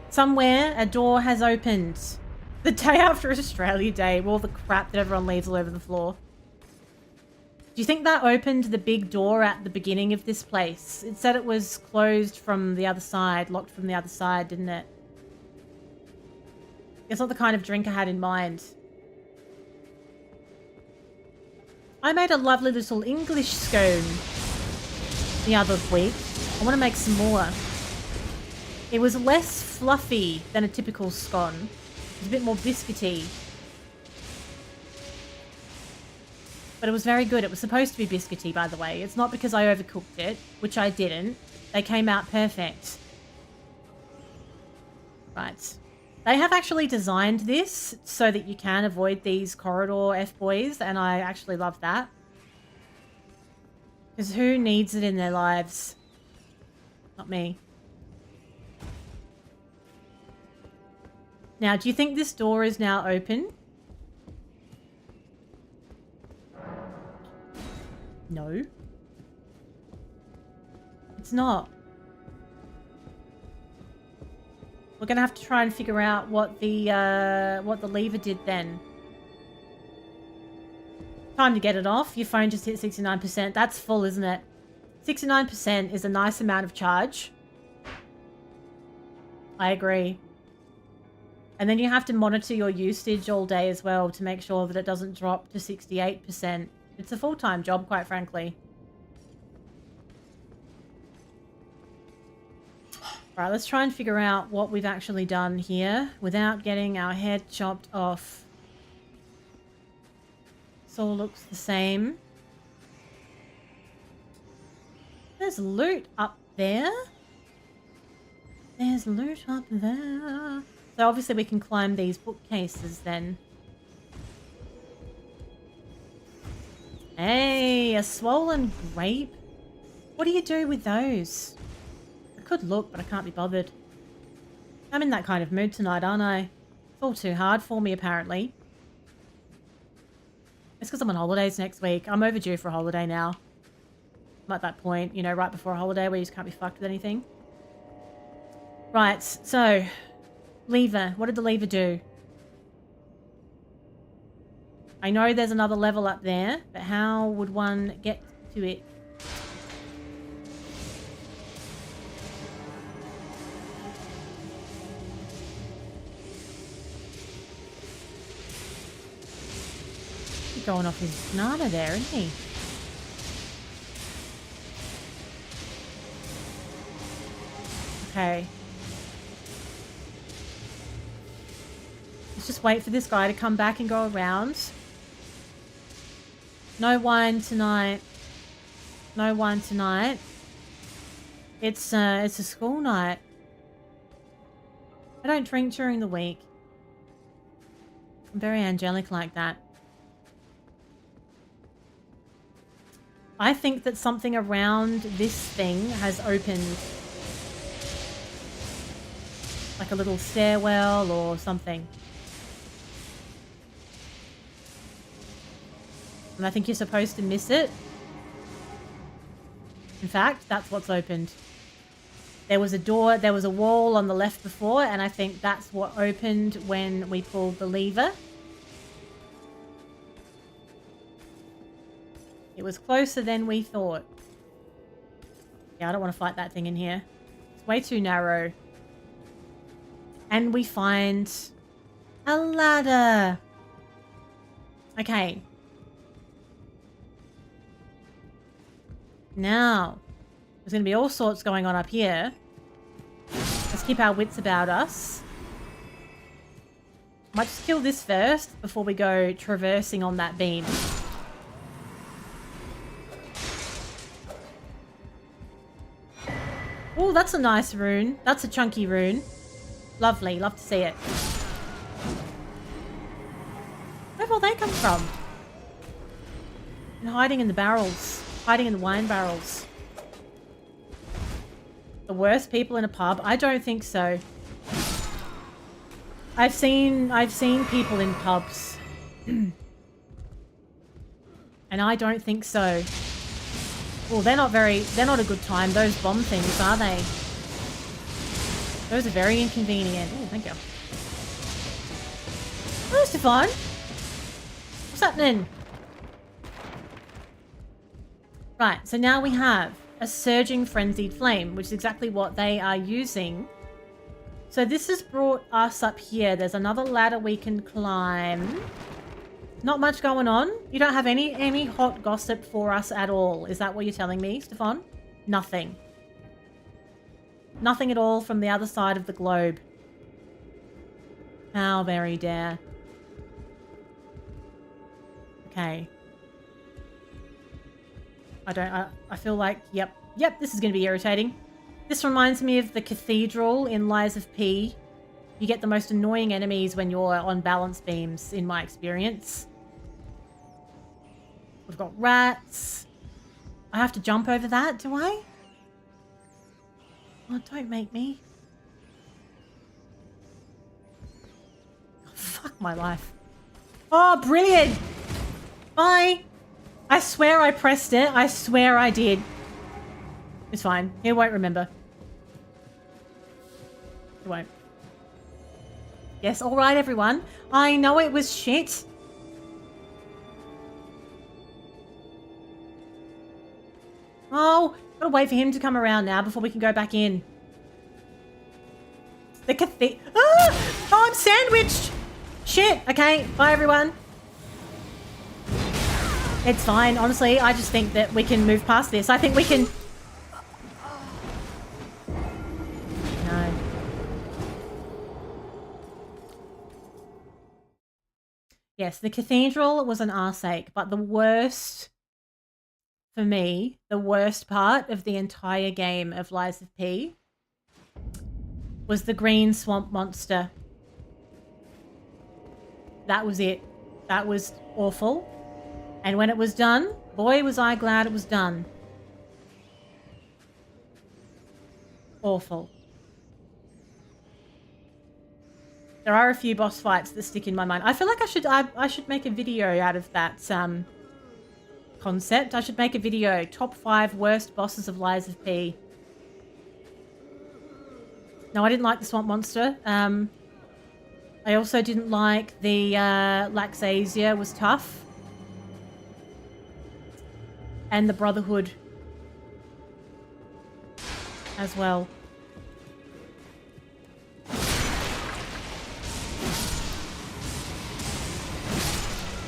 Somewhere, a door has opened. The day after Australia Day, with all the crap that everyone leaves all over the floor. Do you think that opened the big door at the beginning of this place? It said it was closed from the other side, locked from the other side, didn't it? It's not the kind of drink I had in mind. I made a lovely little English scone the other week. I want to make some more. It was less fluffy than a typical scone. It was a bit more biscuity. But it was very good. It was supposed to be biscuity, by the way. It's not because I overcooked it, which I didn't. They came out perfect. Right. They have actually designed this so that you can avoid these corridor F-boys, and I actually love that. Because who needs it in their lives? Not me. Now, do you think this door is now open? No. It's not. We're gonna have to try and figure out what the lever did then. Time to get it off. Your phone just hit 69%. That's full, isn't it? 69% is a nice amount of charge. I agree. And then you have to monitor your usage all day as well to make sure that it doesn't drop to 68%. It's a full-time job, quite frankly. Alright, let's try and figure out what we've actually done here without getting our head chopped off. This all looks the same. There's loot up there. There's loot up there. So obviously we can climb these bookcases then. Hey, a swollen grape. What do you do with those? I could look, but I can't be bothered. I'm in that kind of mood tonight, aren't I? It's all too hard for me, apparently. It's because I'm on holidays next week. I'm overdue for a holiday now. I'm at that point, you know, right before a holiday where you just can't be fucked with anything. Right, so... lever. What did the lever do? I know there's another level up there, but how would one get to it? He's going off his banana there, isn't he? Okay. Let's just wait for this guy to come back and go around. No wine tonight. No wine tonight. It's a school night. I don't drink during the week. I'm very angelic like that. I think that something around this thing has opened. Like a little stairwell or something. And I think you're supposed to miss it. In fact, that's what's opened. There was a door, there was a wall on the left before, and I think that's what opened when we pulled the lever. It was closer than we thought. Yeah, I don't want to fight that thing in here. It's way too narrow. And we find a ladder. Okay. Now, there's going to be all sorts going on up here. Let's keep our wits about us. Might just kill this first before we go traversing on that beam. Oh, that's a nice rune. That's a chunky rune. Lovely. Love to see it. Where will they come from? And hiding in the barrels. Hiding in the wine barrels. The worst people in a pub? I don't think so. I've seen people in pubs. And I don't think so. Well, they're not a good time, those bomb things, are they? Those are very inconvenient. Oh, thank you. Oh, Stefan. What's happening? Right, so now we have a surging frenzied flame, which is exactly what they are using. So this has brought us up here. There's another ladder we can climb. Not much going on. You don't have any hot gossip for us at all. Is that what you're telling me, Stefan? Nothing. Nothing at all from the other side of the globe. How very dare. Okay. I feel like, yep, this is going to be irritating. This reminds me of the cathedral in Lies of P. You get the most annoying enemies when you're on balance beams, in my experience. We've got rats. I have to jump over that, do I? Oh, don't make me. Oh, fuck my life. Oh, brilliant! Bye! I swear I pressed it. I swear I did. It's fine. He won't remember. He won't. Yes, alright everyone. I know it was shit. Oh, gotta wait for him to come around now before we can go back in. The cathedral. Ah! Oh, I'm sandwiched! Shit. Okay, bye everyone. It's fine, honestly. I just think that we can move past this. I think we can... No. Yes, the cathedral was an arseache, but the worst, for me, the worst part of the entire game of Lies of P was the green swamp monster. That was it. That was awful. And when it was done, boy, was I glad it was done. Awful. There are a few boss fights that stick in my mind. I feel like I should make a video out of that concept. I should make a video, top 5 worst bosses of Lies of P. No, I didn't like the swamp monster. I also didn't like the Laxasia was tough. And the Brotherhood as well.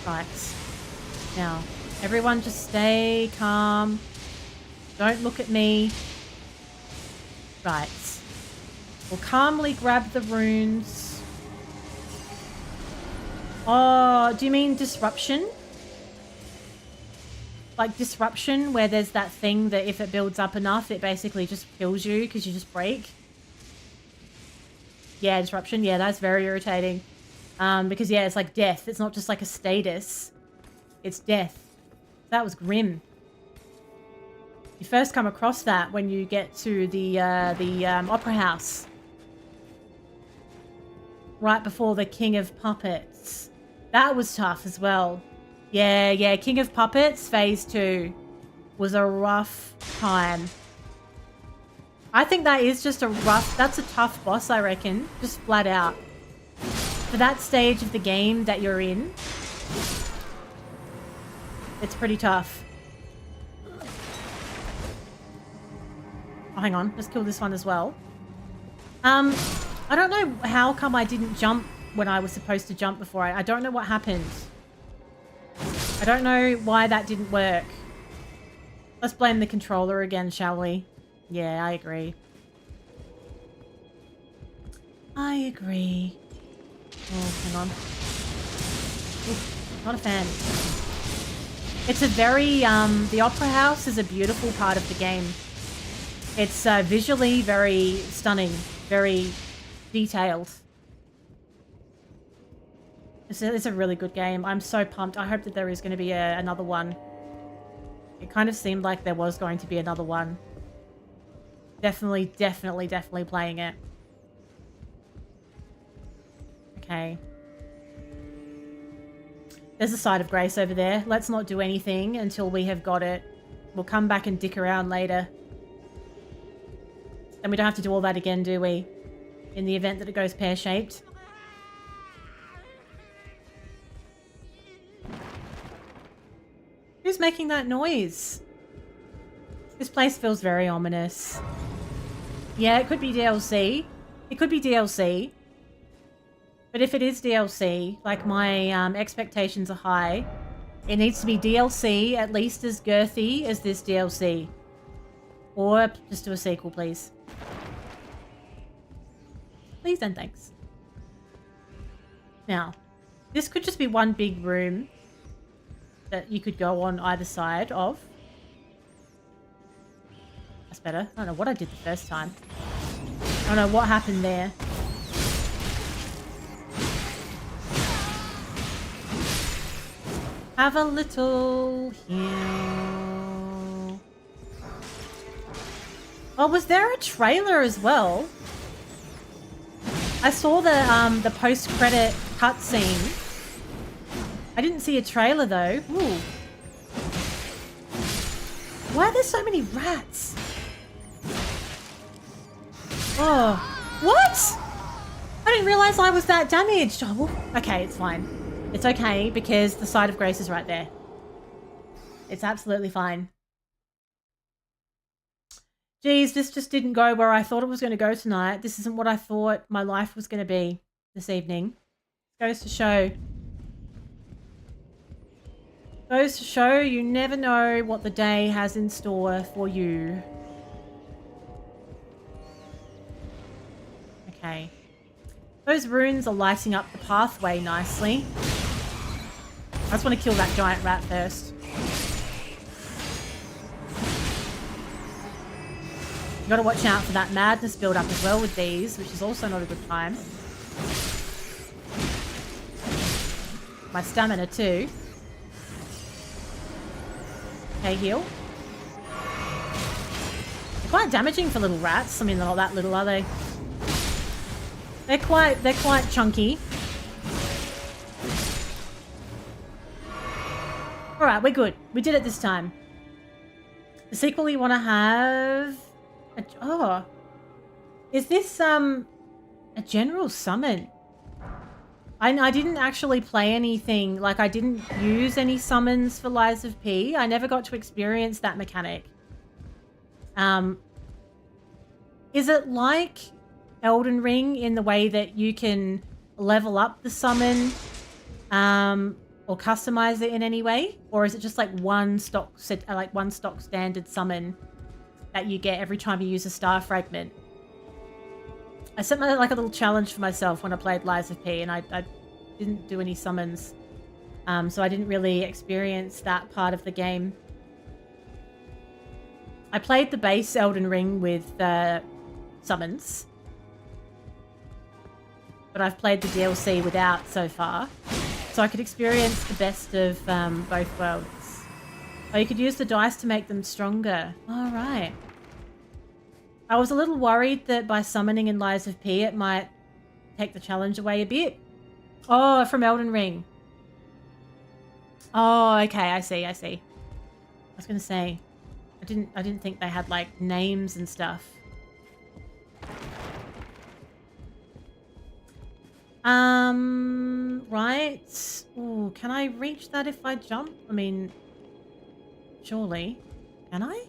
Right. Now, everyone just stay calm. Don't look at me. Right. We'll calmly grab the runes. Oh, do you mean disruption? Like disruption, where there's that thing that if it builds up enough, it basically just kills you because you just break. Yeah, disruption. Yeah, that's very irritating. Because yeah, it's like death. It's not just like a status. It's death. That was grim. You first come across that when you get to the opera house. Right before the King of Puppets. That was tough as well. Yeah, King of Puppets, Phase 2 was a rough time. I think that is just that's a tough boss, I reckon. Just flat out. For that stage of the game that you're in, it's pretty tough. Oh, hang on, let's kill this one as well. I don't know how come I didn't jump when I was supposed to jump before. I don't know what happened. I don't know why that didn't work. Let's blame the controller again, shall we? Yeah, I agree. I agree. Oh, hang on. Oof, not a fan. It's a very, the Opera House is a beautiful part of the game. It's visually very stunning, very detailed. It's a really good game. I'm so pumped. I hope that there is going to be another one. It kind of seemed like there was going to be another one. Definitely playing it. Okay. There's a side of grace over there. Let's not do anything until we have got it. We'll come back and dick around later. And we don't have to do all that again, do we? In the event that it goes pear-shaped. Who's making that noise? This place feels very ominous. Yeah, it could be DLC. It could be DLC. But if it is DLC, like my expectations are high, it needs to be DLC at least as girthy as this DLC. Or just do a sequel, please. Please and thanks. Now, this could just be one big room that you could go on either side of. That's better. I don't know what I did the first time. I don't know what happened there. Have a little heal. Oh, was there a trailer as well? I saw the post-credit cutscene. I didn't see a trailer though. Ooh. Why are there so many rats? Oh, what? I didn't realize I was that damaged. Oh, okay, it's fine. It's okay because the side of grace is right there. It's absolutely fine. Geez, this just didn't go where I thought it was going to go tonight. This isn't what I thought my life was going to be this evening. Goes to show. Goes to show you never know what the day has in store for you. Okay. Those runes are lighting up the pathway nicely. I just want to kill that giant rat first. You gotta watch out for that madness build up as well with these, which is also not a good time. My stamina too. Okay, heal. They're quite damaging for little rats. I mean, they're not that little, are they? They're quite chunky. Alright, we're good. We did it this time. The sequel you want to have... Oh. Is this, a general summon? I didn't actually play anything. Like, I didn't use any summons for Lies of P. I never got to experience that mechanic. Is it like Elden Ring in the way that you can level up the summon, or customize it in any way? Or is it just like one stock standard summon that you get every time you use a star fragment? I set like a little challenge for myself when I played Lies of P, and I didn't do any summons. So I didn't really experience that part of the game. I played the base Elden Ring with summons. But I've played the DLC without so far. So I could experience the best of both worlds. Oh, you could use the dice to make them stronger. All right. I was a little worried that by summoning in Lies of P, it might take the challenge away a bit. Oh, from Elden Ring. Oh, okay. I see. I was going to say, I didn't think they had like names and stuff. Right. Ooh, can I reach that if I jump? I mean, surely. Can I?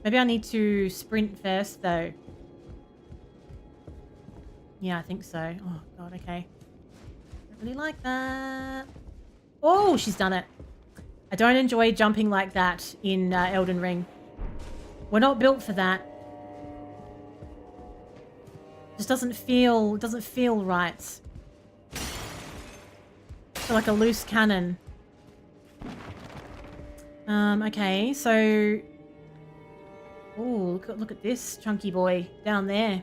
Maybe I need to sprint first, though. Yeah, I think so. Oh, God, okay. Don't really like that. Oh, she's done it. I don't enjoy jumping like that in Elden Ring. We're not built for that. Just doesn't feel right. So like a loose cannon. Okay, so... Oh, look at this chunky boy down there.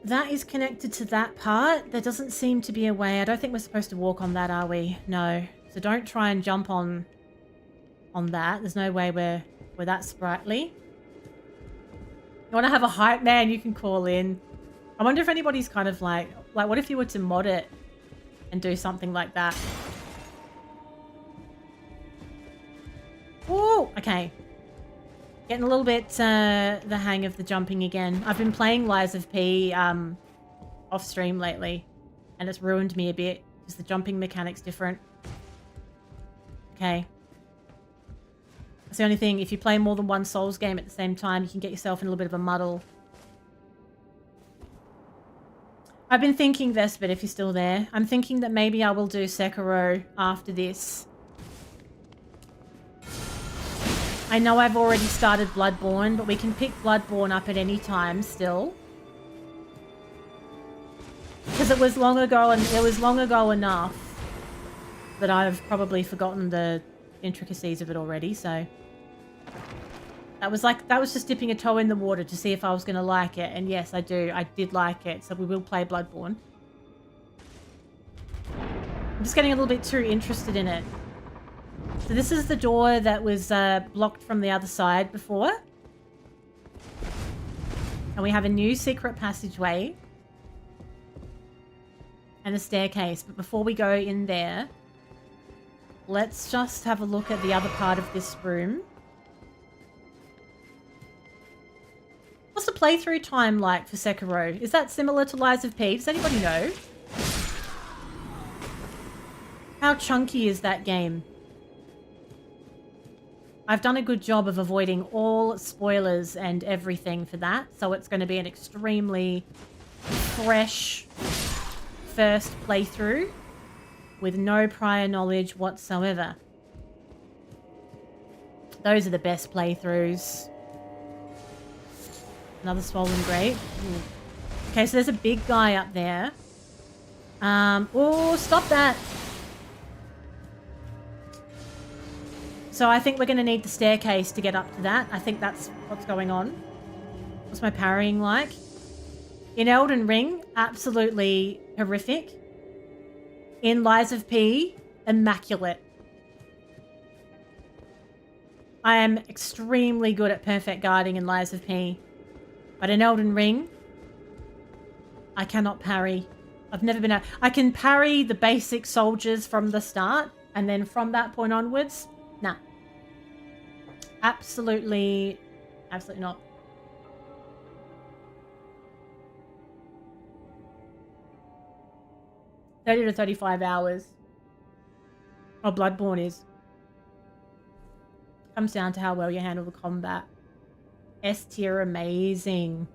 That is connected to that part. There doesn't seem to be a way. I don't think we're supposed to walk on that, are we? No. So don't try and jump on that. There's no way we're that sprightly. You want to have a hype man, you can call in. I wonder if anybody's kind of like what if you were to mod it and do something like that? Oh, okay. Getting a little bit the hang of the jumping again. I've been playing Lies of P off stream lately, and it's ruined me a bit because the jumping mechanic's different. Okay. That's the only thing. If you play more than one Souls game at the same time, you can get yourself in a little bit of a muddle. I've been thinking, Vespid, if you're still there, I'm thinking that maybe I will do Sekiro after this. I know I've already started Bloodborne, but we can pick Bloodborne up at any time still. Because it was long ago, and it was long ago enough that I've probably forgotten the intricacies of it already, so... That was just dipping a toe in the water to see if I was going to like it, and yes, I did like it, so we will play Bloodborne. I'm just getting a little bit too interested in it. So this is the door that was blocked from the other side before. And we have a new secret passageway. And a staircase. But before we go in there, let's just have a look at the other part of this room. What's the playthrough time like for Sekiro? Is that similar to Lies of P? Does anybody know? How chunky is that game? I've done a good job of avoiding all spoilers and everything for that, so it's going to be an extremely fresh first playthrough with no prior knowledge whatsoever. Those are the best playthroughs. Another swollen grate. Ooh. Okay, so there's a big guy up there. Oh, stop that. So I think we're going to need the staircase to get up to that. I think that's what's going on. What's my parrying like? In Elden Ring, absolutely horrific. In Lies of P, immaculate. I am extremely good at perfect guarding in Lies of P. But in Elden Ring, I cannot parry. I've never been I can parry the basic soldiers from the start, and then from that point onwards, nah. Absolutely not. $30 to 35 hours. Oh, Bloodborne is. Comes down to how well you handle the combat. S tier, amazing.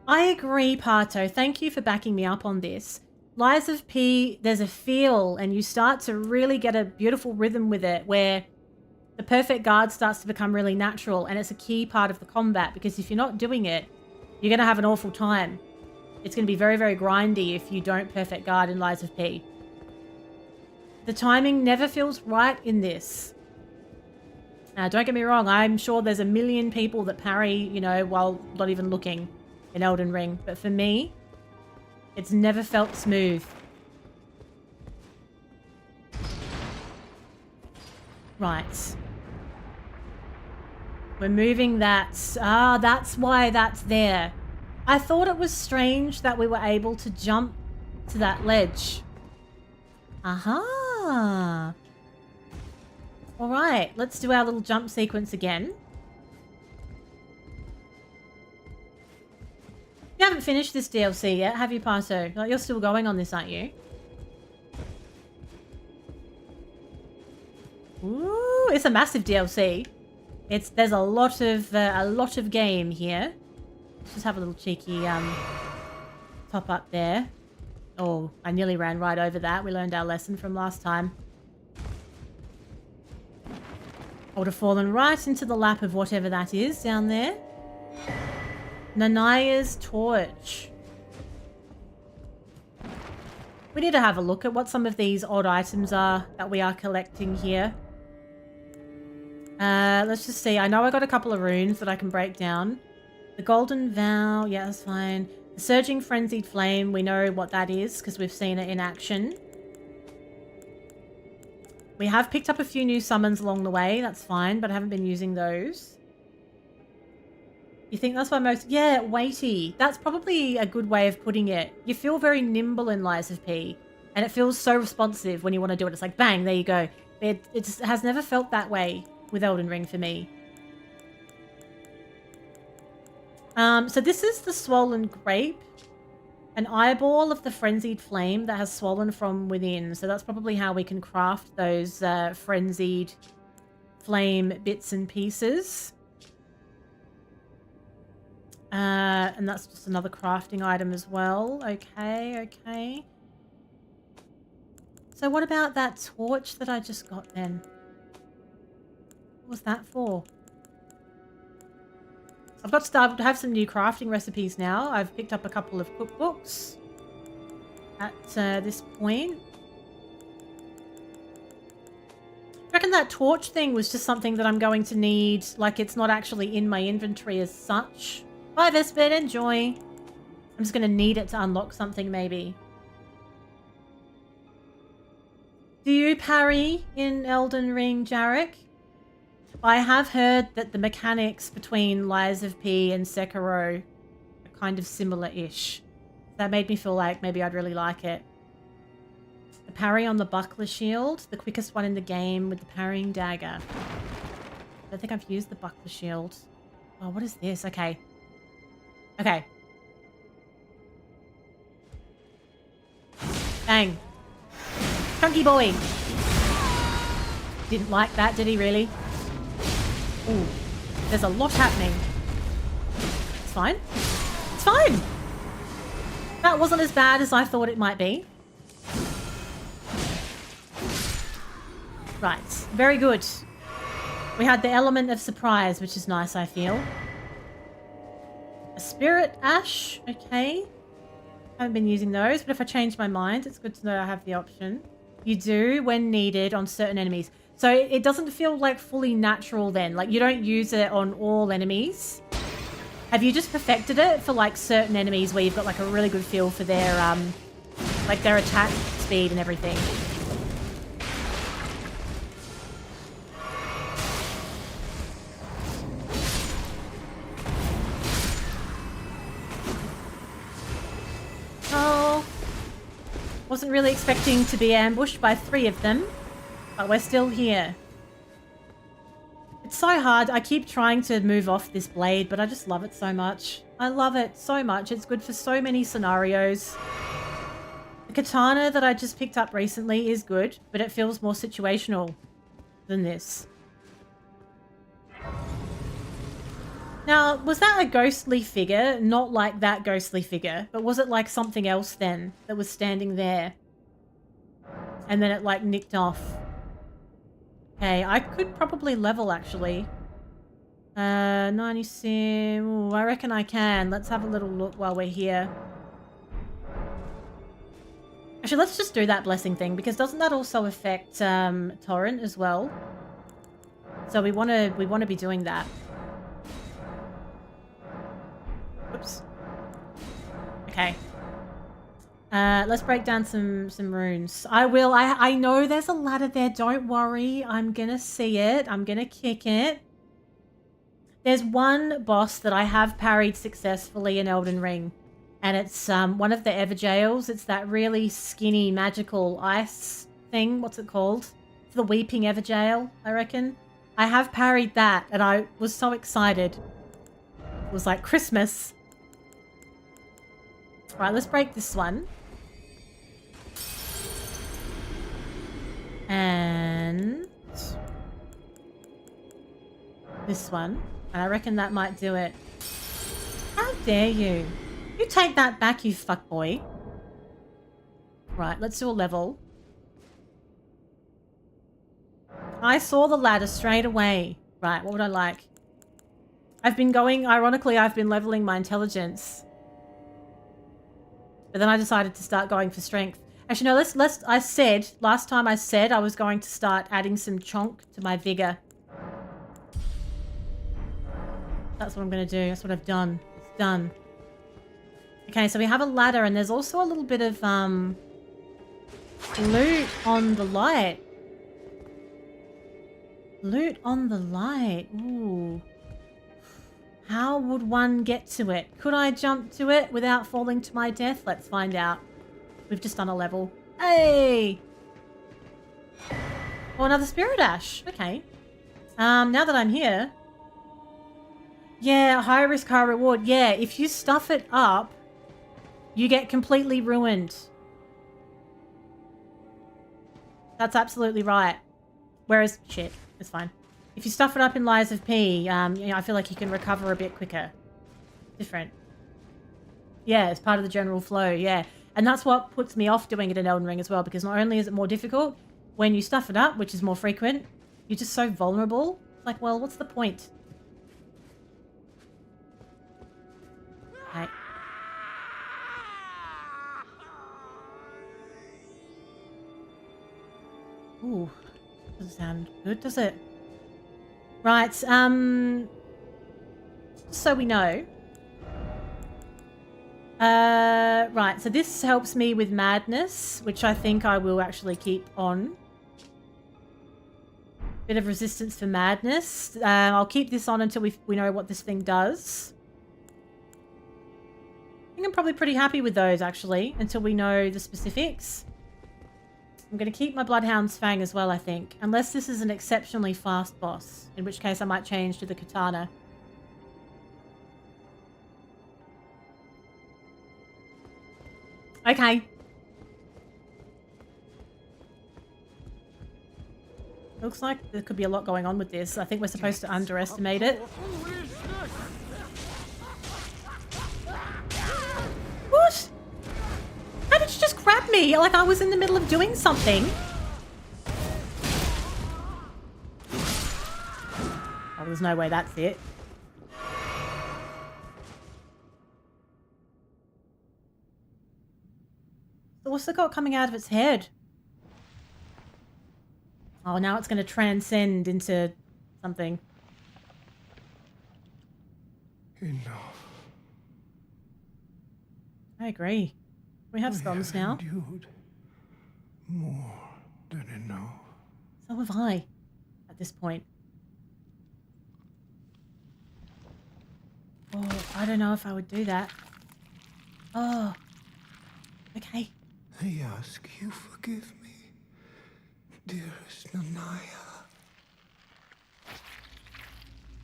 I agree, Pato. Thank you for backing me up on this. Lies of P, there's a feel, and you start to really get a beautiful rhythm with it, where the perfect guard starts to become really natural, and it's a key part of the combat, because if you're not doing it, you're going to have an awful time. It's going to be very, very grindy if you don't perfect guard in Lies of P. The timing never feels right in this. Don't get me wrong, I'm sure there's a million people that parry, you know, while not even looking in Elden Ring. But for me, it's never felt smooth. Right. We're moving that. Ah, that's why that's there. I thought it was strange that we were able to jump to that ledge. Aha. All right, let's do our little jump sequence again. You haven't finished this DLC yet, have you, Pato? Like, you're still going on this, aren't you? Ooh, it's a massive DLC. There's a lot of game here. Let's just have a little cheeky top up there. Oh, I nearly ran right over that. We learned our lesson from last time. I would have fallen right into the lap of whatever that is down there. Nanaya's torch. We need to have a look at what some of these odd items are that we are collecting here. Let's just see. I know I got a couple of runes that I can break down. The Golden Vow, yeah, that's fine. The Surging Frenzied Flame, we know what that is because we've seen it in action. We have picked up a few new summons along the way, that's fine, but I haven't been using those. You think that's why most... Yeah, weighty. That's probably a good way of putting it. You feel very nimble in Lies of P, and it feels so responsive when you want to do it. It's like, bang, there you go. It has never felt that way with Elden Ring for me. So this is the Swollen Grape. An eyeball of the Frenzied Flame that has swollen from within. So that's probably how we can craft those Frenzied Flame bits and pieces. And that's just another crafting item as well. Okay, okay. So what about that torch that I just got then? What was that for? I've got to have some new crafting recipes now. I've picked up a couple of cookbooks at this point. I reckon that torch thing was just something that I'm going to need. Like, it's not actually in my inventory as such. Bye, Vespid. Enjoy. I'm just going to need it to unlock something, maybe. Do you parry in Elden Ring, Jarek? I have heard that the mechanics between Lies of P and Sekiro are kind of similar-ish. That made me feel like maybe I'd really like it. The parry on the buckler shield, the quickest one in the game with the parrying dagger. I don't think I've used the buckler shield. Oh, what is this? Okay. Okay. Bang. Chunky boy. Didn't like that, did he really? Ooh, there's a lot happening. It's fine. It's fine. That wasn't as bad as I thought it might be. Right, very good. We had the element of surprise, which is nice, I feel. A spirit ash, okay. Haven't been using those, but if I change my mind, it's good to know I have the option. You do when needed on certain enemies. So it doesn't feel like fully natural then. Like, you don't use it on all enemies. Have you just perfected it for like certain enemies where you've got like a really good feel for their like their attack speed and everything? Oh, wasn't really expecting to be ambushed by 3 of them. But we're still here. It's so hard. I keep trying to move off this blade, but I just love it so much. I love it so much. It's good for so many scenarios. The katana that I just picked up recently is good, but it feels more situational than this. Now, was that a ghostly figure? Not like that ghostly figure, but was it like something else then that was standing there? And then it like nicked off. Okay, I could probably level, actually. 90 sim... Ooh, I reckon I can. Let's have a little look while we're here. Actually, let's just do that blessing thing, because doesn't that also affect Torrent as well? So we want to be doing that. Oops. Okay. Let's break down some runes. I will. I know there's a ladder there. Don't worry. I'm gonna see it. I'm gonna kick it. There's one boss that I have parried successfully in Elden Ring. And it's one of the Everjails. It's that really skinny magical ice thing. What's it called? It's the Weeping Everjail, I reckon. I have parried that and I was so excited. It was like Christmas. Right, let's break this one. And this one. And I reckon that might do it. How dare you? You take that back, you fuckboy. Right, let's do a level. I saw the ladder straight away. Right, what would I like? I've been going, ironically, I've been leveling my intelligence. But then I decided to start going for strength. Actually, no, last time I said I was going to start adding some chonk to my vigor. That's what I'm going to do. That's what I've done. It's done. Okay, so we have a ladder, and there's also a little bit of loot on the light. Loot on the light. Ooh. How would one get to it? Could I jump to it without falling to my death? Let's find out. We've just done a level. Hey! Oh, another spirit ash. Okay. Now that I'm here. Yeah, high risk, high reward. Yeah, if you stuff it up, you get completely ruined. That's absolutely right. Whereas, shit, it's fine. If you stuff it up in Lies of P, you know, I feel like you can recover a bit quicker. Different. Yeah, it's part of the general flow, yeah. And that's what puts me off doing it in Elden Ring as well, because not only is it more difficult, when you stuff it up, which is more frequent, you're just so vulnerable. Like, well, what's the point? Okay. Ooh, doesn't sound good, does it? Right, so we know. Right, so this helps me with madness, which I think I will actually keep on. Bit of resistance for madness. I'll keep this on until we know what this thing does. I think I'm probably pretty happy with those, actually, until we know the specifics. I'm going to keep my Bloodhound's Fang as well, I think. Unless this is an exceptionally fast boss, in which case I might change to the Katana. Okay. Looks like there could be a lot going on with this. I think we're supposed to underestimate it. What? How did you just grab me? Like I was in the middle of doing something. Oh, there's no way that's it. So what's it got coming out of its head? Oh, now it's going to transcend into something. Enough. I agree. We have thumbs now. Endured more than enough. So have I, at this point. Oh, I don't know if I would do that. Oh. Okay. I ask you forgive me, dearest Nanaya.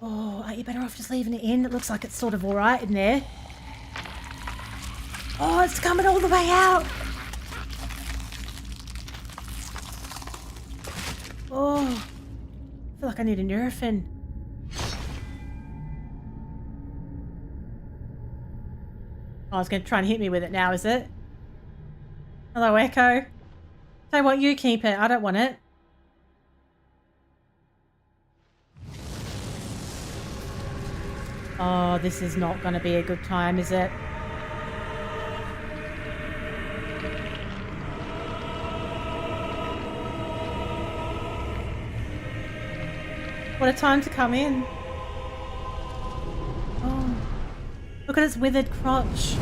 Oh, are you better off just leaving it in? It looks like it's sort of alright in there. Oh, it's coming all the way out. Oh, I feel like I need a Nurofen. Oh, it's going to try and hit me with it now, is it? Hello, Echo. Tell you what, you keep it. I don't want it. Oh, this is not going to be a good time, is it? What a time to come in. Oh, look at its withered crotch.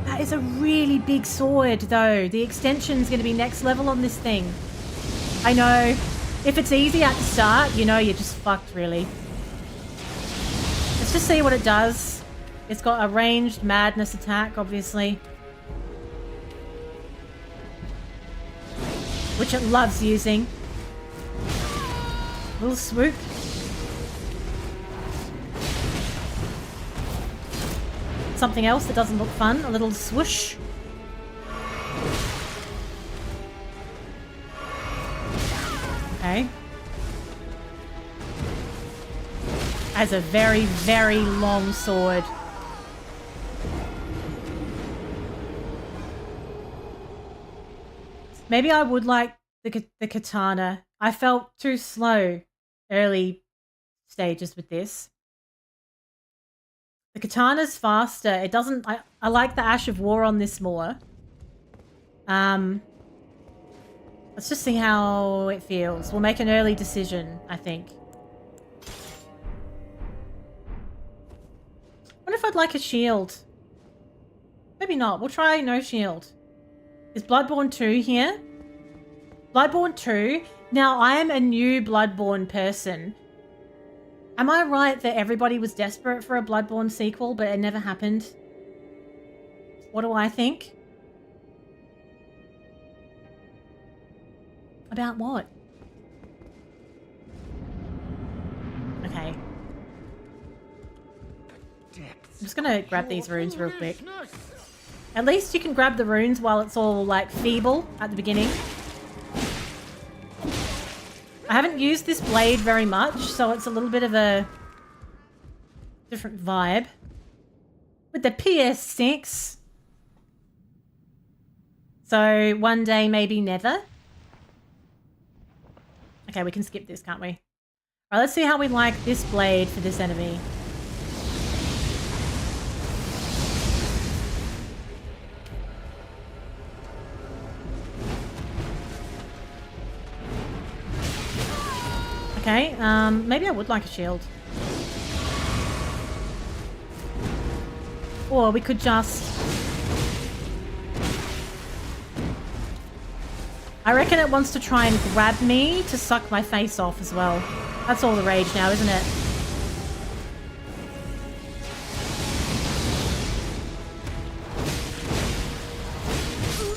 That is a really big sword, though. The extension's going to be next level on this thing. I know. If it's easy at the start, you know you're just fucked, really. Let's just see what it does. It's got a ranged madness attack, obviously. Which it loves using. Little swoop. Something else that doesn't look fun. A little swoosh. Okay. Has a very, very long sword. Maybe I would like the katana. I felt too slow early stages with this. The katana's faster. It doesn't... I like the Ash of War on this more. Let's just see how it feels. We'll make an early decision, I think. What if I'd like a shield? Maybe not. We'll try no shield. Is Bloodborne 2 here? Bloodborne 2. Now, I am a new Bloodborne person. Am I right that everybody was desperate for a Bloodborne sequel, but it never happened? What do I think? About what? Okay. I'm just gonna grab these runes real quick. At least you can grab the runes while it's all, like, feeble at the beginning. I haven't used this blade very much, so it's a little bit of a different vibe. With the PS6. So, one day, maybe never. Okay, we can skip this, can't we? All right, let's see how we like this blade for this enemy. Okay, maybe I would like a shield. Or we could just... I reckon it wants to try and grab me to suck my face off as well. That's all the rage now, isn't it?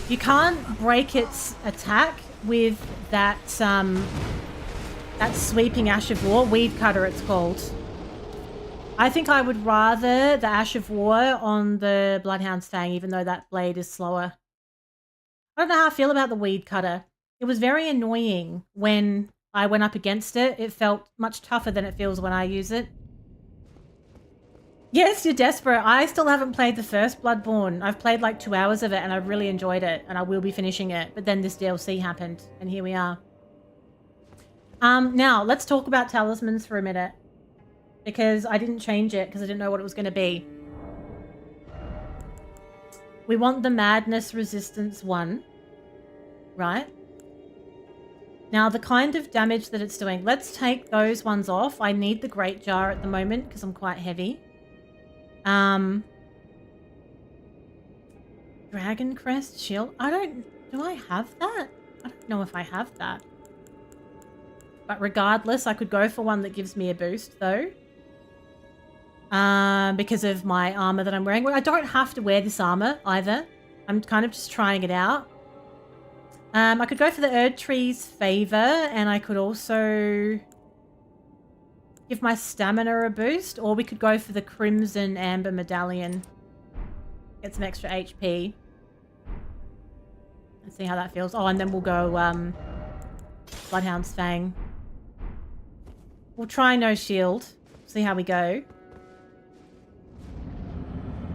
You can't break its attack with that, that sweeping Ash of War. Weed Cutter, it's called. I think I would rather the Ash of War on the Bloodhound's Fang, even though that blade is slower. I don't know how I feel about the Weed Cutter. It was very annoying when I went up against it. It felt much tougher than it feels when I use it. Yes, you're desperate. I still haven't played the first Bloodborne. I've played like 2 hours of it and I really enjoyed it and I will be finishing it. But then this DLC happened and here we are. Now, let's talk about talismans for a minute. Because I didn't change it because I didn't know what it was going to be. We want the Madness Resistance 1, right? Now, the kind of damage that it's doing, let's take those ones off. I need the Great Jar at the moment because I'm quite heavy. Dragon Crest Shield. Do I have that? I don't know if I have that. But regardless, I could go for one that gives me a boost, though. Because of my armor that I'm wearing. I don't have to wear this armor either. I'm kind of just trying it out. I could go for the Erdtree's favor, and I could also give my stamina a boost, or we could go for the Crimson Amber Medallion. Get some extra HP. Let's see how that feels. Oh, and then we'll go Bloodhound's Fang. We'll try no shield. See how we go.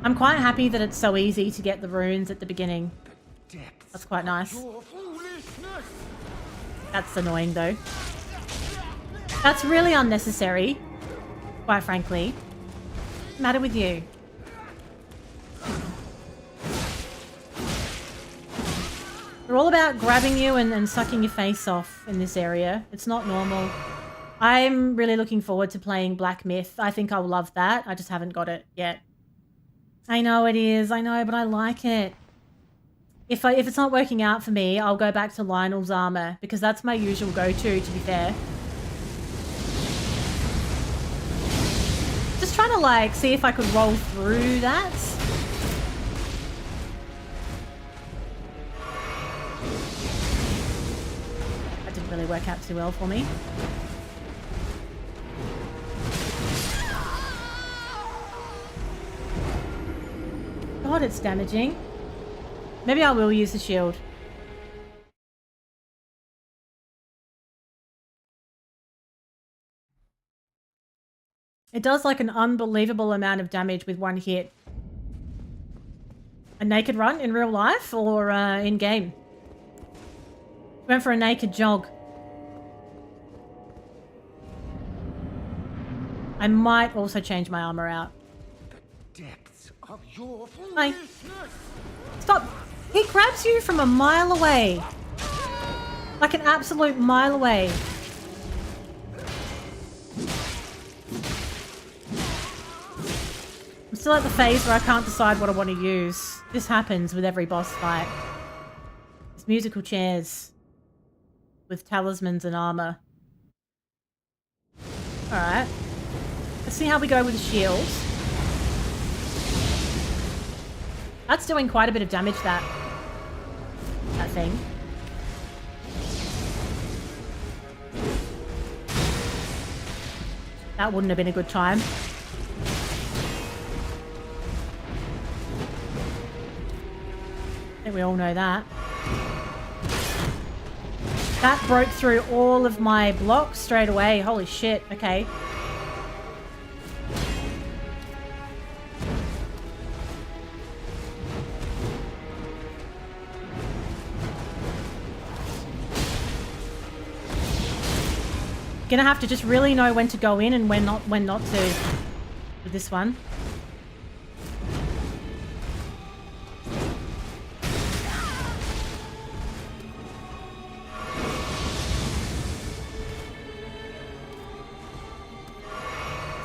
I'm quite happy that it's so easy to get the runes at the beginning. That's quite nice. That's annoying though. That's really unnecessary, quite frankly. What's the matter with you? They're all about grabbing you and sucking your face off in this area. It's not normal. I'm really looking forward to playing Black Myth. I think I'll love that. I just haven't got it yet. I know it is. I know, but I like it. If it's not working out for me, I'll go back to Lionel's armor because that's my usual go-to, to be fair. Just trying to, like, see if I could roll through that. That didn't really work out too well for me. God, it's damaging. Maybe I will use the shield. It does like an unbelievable amount of damage with one hit. A naked run in real life or in game? Went for a naked jog. I might also change my armor out. of your Hi. foolishness. Stop. He grabs you from a mile away. Like an absolute mile away. I'm still at the phase where I can't decide what I want to use. This happens with every boss fight. It's musical chairs with talismans and armor. Alright. Let's see how we go with the shield. That's doing quite a bit of damage, that thing. That wouldn't have been a good time. I think we all know that. That broke through all of my blocks straight away. Holy shit. Okay. Gonna have to just really know when to go in and when not to with this one.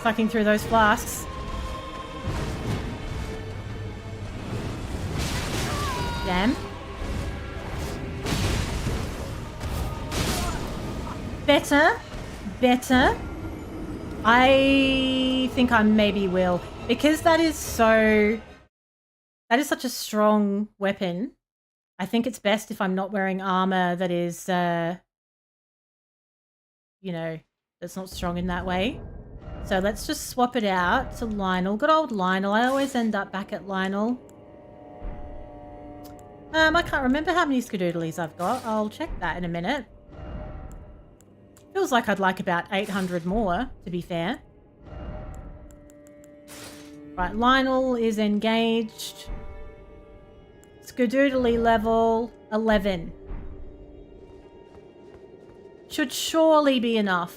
Sucking through those flasks. Damn. Better. Better. I think I maybe will. Because that is such a strong weapon. I think it's best if I'm not wearing armor that is, you know, that's not strong in that way. So let's just swap it out to Lionel. Good old Lionel. I always end up back at Lionel. I can't remember how many skadoodlies I've got. I'll check that in a minute. Feels like I'd like about 800 more, to be fair. Right, Lionel is engaged. Skadoodly level 11. Should surely be enough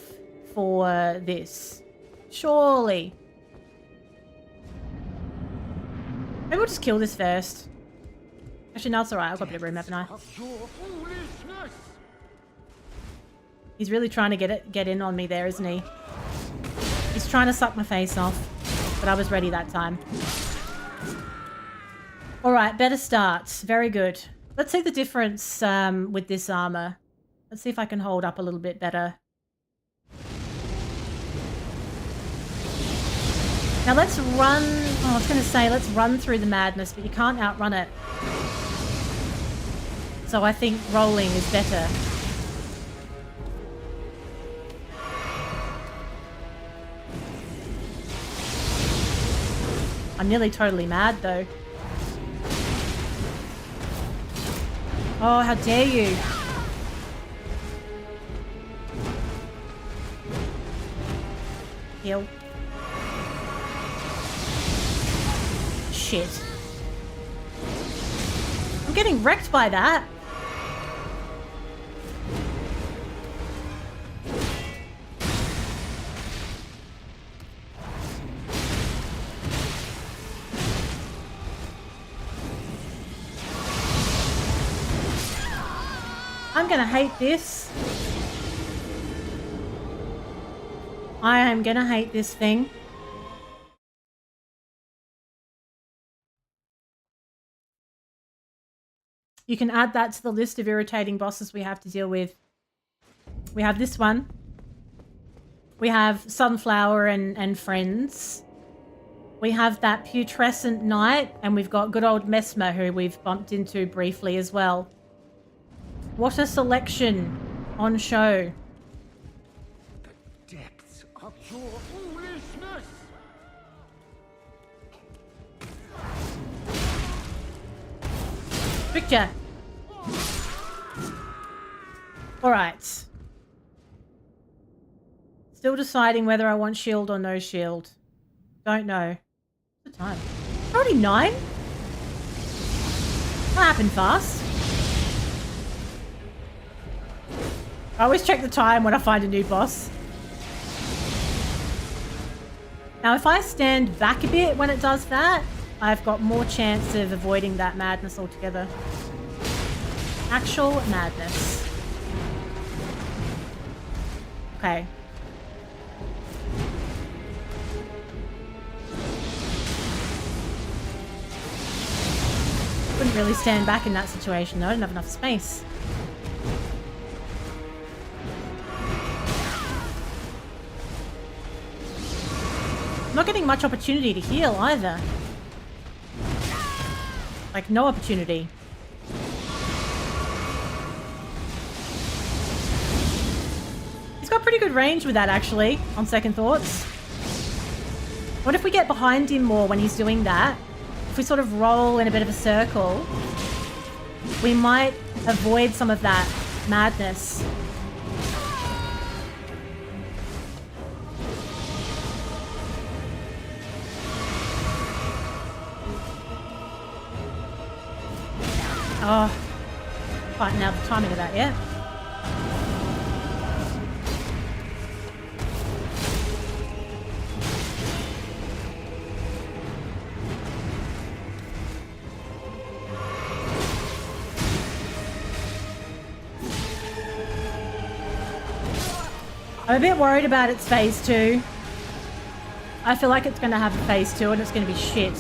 for this. Surely. Maybe we'll just kill this first. Actually, no, it's alright. I've got a bit of room, haven't I? He's really trying to get in on me there, isn't he? He's trying to suck my face off. But I was ready that time. Alright, better start. Very good. Let's see the difference with this armor. Let's see if I can hold up a little bit better. Now let's run... Oh, I was going to say, let's run through the madness, but you can't outrun it. So I think rolling is better. I'm nearly totally mad, though. Oh, how dare you! Heal. Shit. I'm getting wrecked by that. I'm gonna hate this. I am gonna hate this thing. You can add that to the list of irritating bosses we have to deal with. We have this one. We have Sunflower and friends. We have that putrescent knight, and we've got good old Mesmer, who we've bumped into briefly as well. What a selection on show. The depths of your foolishness. Picture. Alright. Still deciding whether I want shield or no shield. Don't know. What's the time? Already 9? That happened fast. I always check the time when I find a new boss. Now, if I stand back a bit when it does that, I've got more chance of avoiding that madness altogether. Actual madness. Okay. Couldn't really stand back in that situation though. I didn't have enough space. I'm not getting much opportunity to heal either. Like, no opportunity. He's got pretty good range with that, actually, on second thoughts. What if we get behind him more when he's doing that? If we sort of roll in a bit of a circle, we might avoid some of that madness. Oh, quite now the timing of that, yeah. I'm a bit worried about its phase 2. I feel like it's going to have a phase 2 and it's going to be shit.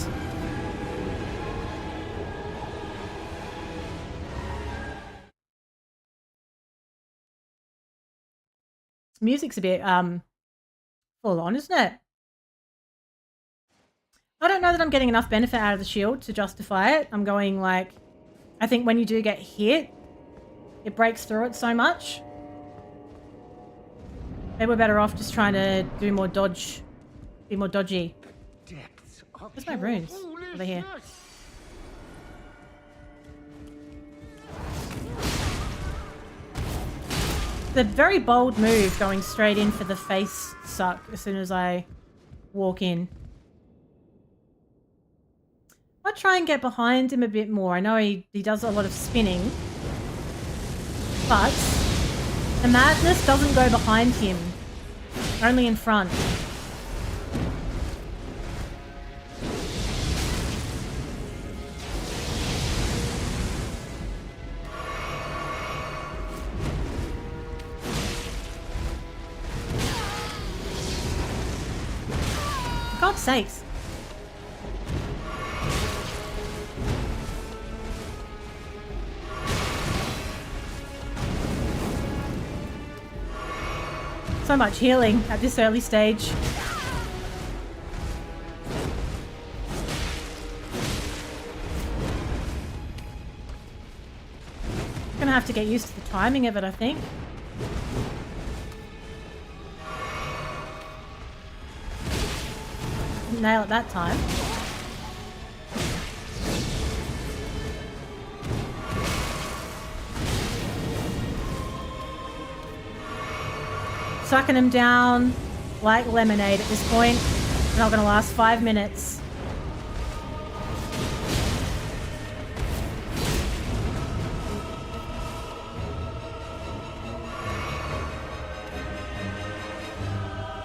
Music's a bit full on, isn't it? I don't know that I'm getting enough benefit out of the shield to justify it. I'm going like, I think when you do get hit, it breaks through it so much. Maybe we're better off just trying to do more dodge, be more dodgy. Where's my runes? Over here. The very bold move going straight in for the face suck as soon as I walk in. I'll try and get behind him a bit more. I know he does a lot of spinning, but the madness doesn't go behind him, only in front. For God's sakes. So much healing at this early stage. Gonna have to get used to the timing of it, I think. Didn't nail it that time. Sucking him down like lemonade at this point. It's not going to last 5 minutes.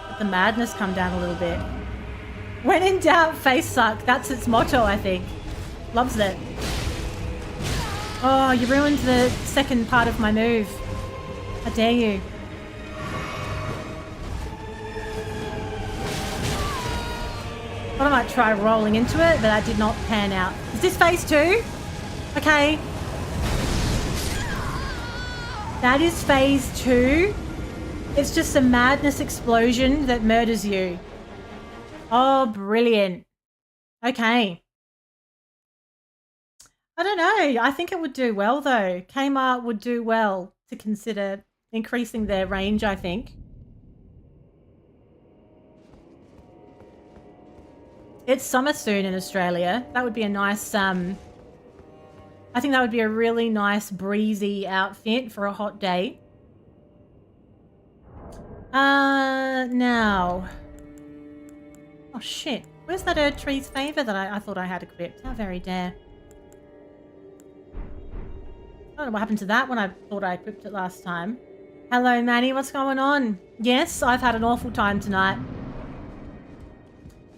Let the madness come down a little bit. When in doubt, face suck. That's its motto, I think. Loves it. Oh, you ruined the second part of my move. How dare you? I might try rolling into it, but that did not pan out. Is this phase 2? Okay. That is phase 2. It's just a madness explosion that murders you. Oh, brilliant. Okay. I don't know. I think it would do well, though. Kmart would do well to consider increasing their range, I think. It's summer soon in Australia. That would be a nice, I think that would be a really nice breezy outfit for a hot day. Now. Oh shit. Where's that Erdtree's favour that I thought I had equipped? How very dare. I don't know what happened to that when I thought I equipped it last time. Hello, Manny. What's going on? Yes, I've had an awful time tonight.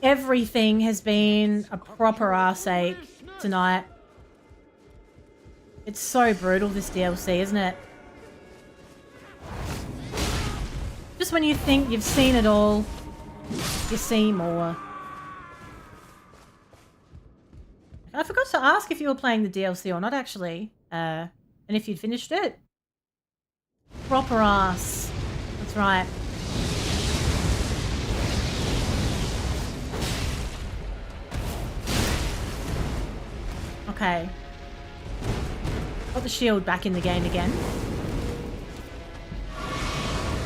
Everything has been a proper arse ache tonight. It's so brutal, this DLC, isn't it? Just when you think you've seen it all, you see more. I forgot to ask if you were playing the DLC or not, actually. And if you'd finished it. Proper ass. That's right. Okay. Got the shield back in the game again.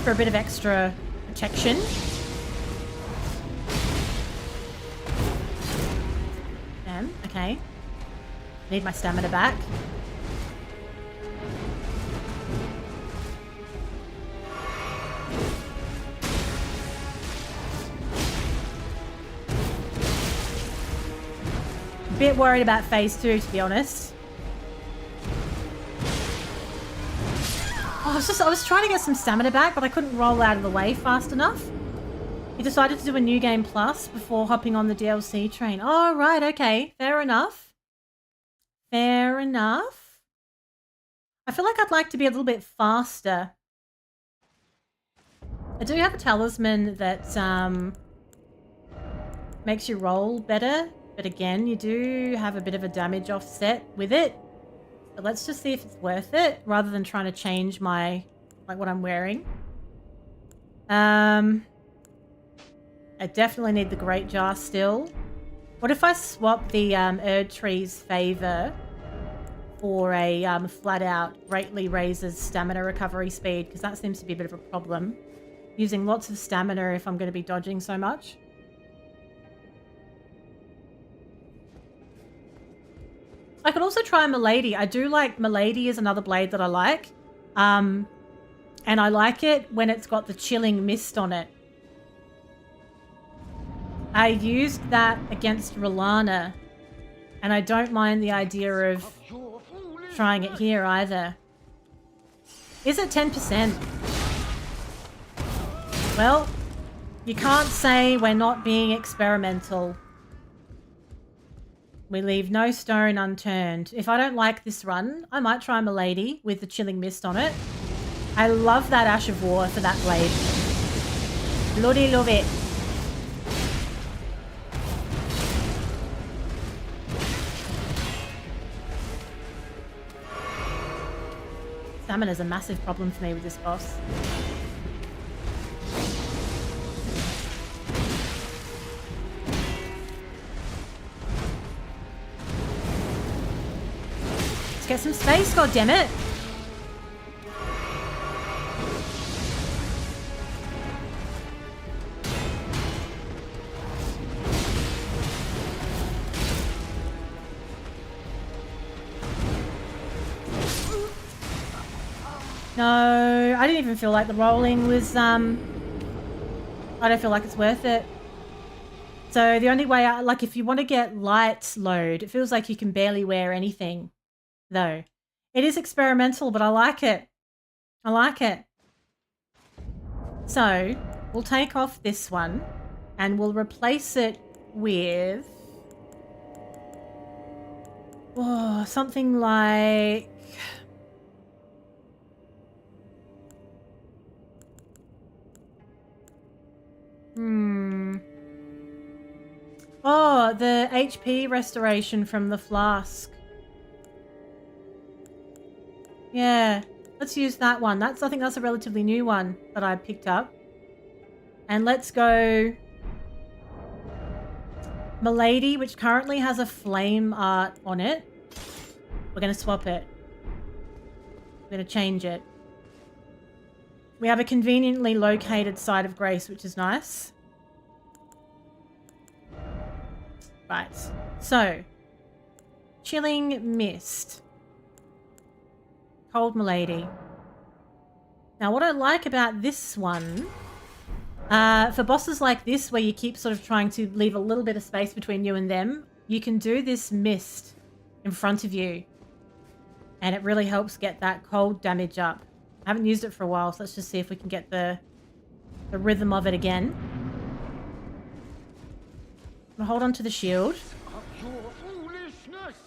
For a bit of extra protection. Damn, okay. Need my stamina back. Bit worried about phase 2, to be honest. Oh, I was trying to get some stamina back, but I couldn't roll out of the way fast enough. He decided to do a new game plus before hopping on the DLC train. Oh, right, okay. Fair enough. Fair enough. I feel like I'd like to be a little bit faster. I do have a talisman that makes you roll better. But again, you do have a bit of a damage offset with it. But let's just see if it's worth it rather than trying to change my, like what I'm wearing. I definitely need the Great Jar still. What if I swap the Erdtree's Favor for a flat out greatly raises stamina recovery speed? Because that seems to be a bit of a problem. Using lots of stamina if I'm going to be dodging so much. I could also try Milady. I do like Milady is another blade that I like. And I like it when it's got the chilling mist on it. I used that against Rolana. And I don't mind the idea of trying it here either. Is it 10%? Well, you can't say we're not being experimental. We leave no stone unturned. If I don't like this run, I might try Milady with the chilling mist on it. I love that Ash of War for that blade. Bloody love it. Stamina's a massive problem for me with this boss. Get some space, goddammit! No, I didn't even feel like the rolling was, I don't feel like it's worth it. So the only way, like if you want to get light load, it feels like you can barely wear anything. Though it is experimental, but I like it. I like it. So we'll take off this one and we'll replace it with something like the HP restoration from the flask. Yeah, let's use that one. I think that's a relatively new one that I picked up. And let's go Milady, which currently has a flame art on it. We're going to swap it. We're going to change it. We have a conveniently located Side of Grace, which is nice. Right, so Chilling Mist. Cold Milady. Now, what I like about this one, for bosses like this, where you keep sort of trying to leave a little bit of space between you and them, you can do this mist in front of you. And it really helps get that cold damage up. I haven't used it for a while, so let's just see if we can get the rhythm of it again. I'll hold on to the shield. of your foolishness.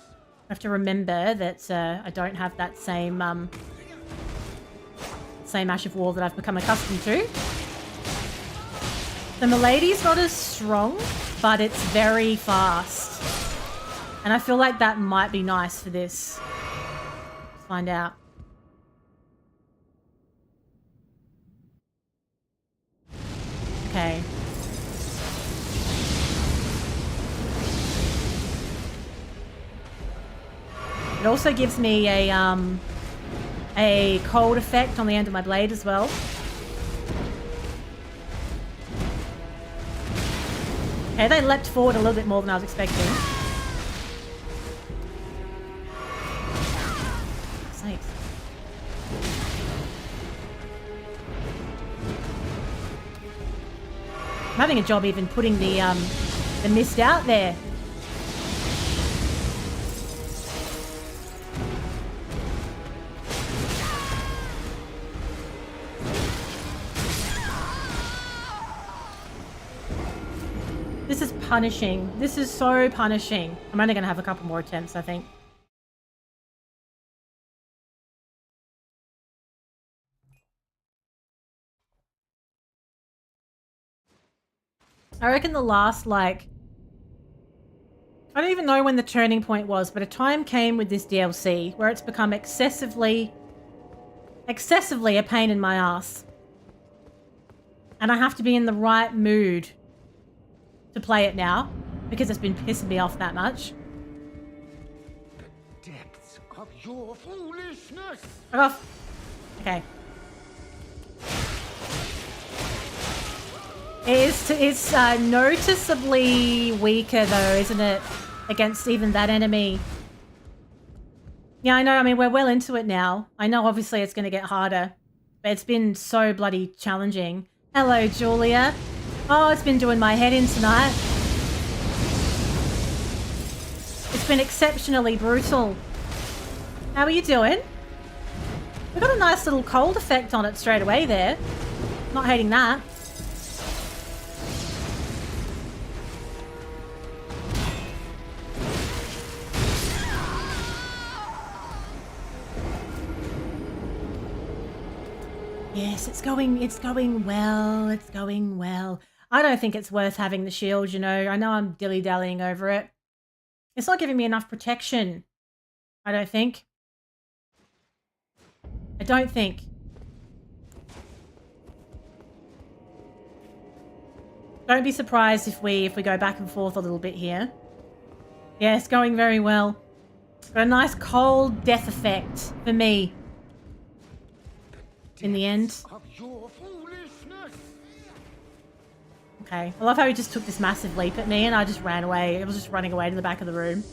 I have to remember that I don't have that same Ash of War that I've become accustomed to. The Milady's not as strong, but it's very fast. And I feel like that might be nice for this. Let's find out. Okay. It also gives me a cold effect on the end of my blade as well. Okay, they leapt forward a little bit more than I was expecting. Sakes. I'm having a job even putting the mist out there. This is punishing. This is so punishing. I'm only going to have a couple more attempts, I think. I reckon the last, like... I don't even know when the turning point was, but a time came with this DLC where it's become excessively a pain in my ass. And I have to be in the right mood to play it now, because it's been pissing me off that much. The depths of your foolishness. Fuck off. Okay. It's noticeably weaker though, isn't it? Against even that enemy. Yeah, I know. I mean, we're well into it now. I know obviously it's going to get harder, but it's been so bloody challenging. Hello, Julia. Oh, it's been doing my head in tonight. It's been exceptionally brutal. How are you doing? We got a nice little cold effect on it straight away there. Not hating that. Yes, it's going well. It's going well. I don't think it's worth having the shield, you know. I know I'm dilly-dallying over it. It's not giving me enough protection. I don't think. I don't think. Don't be surprised if we go back and forth a little bit here. Yeah, it's going very well. Got a nice cold death effect for me. In the end. Of your foolishness. Okay. I love how he just took this massive leap at me and I just ran away. I was just running away to the back of the room.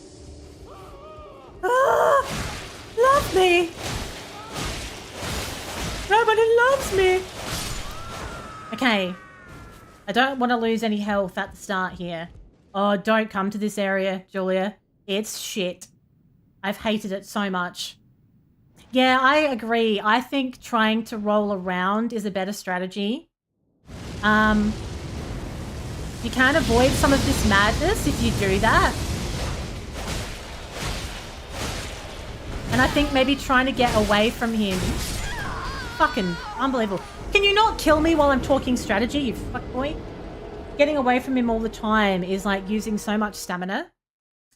Ah! Love me! Nobody loves me! Okay. I don't want to lose any health at the start here. Oh, don't come to this area, Julia. It's shit. I've hated it so much. Yeah, I agree. I think trying to roll around is a better strategy. You can avoid some of this madness if you do that. And I think maybe trying to get away from him. Fucking unbelievable. Can you not kill me while I'm talking strategy, you fuckboy? Getting away from him all the time is like using so much stamina.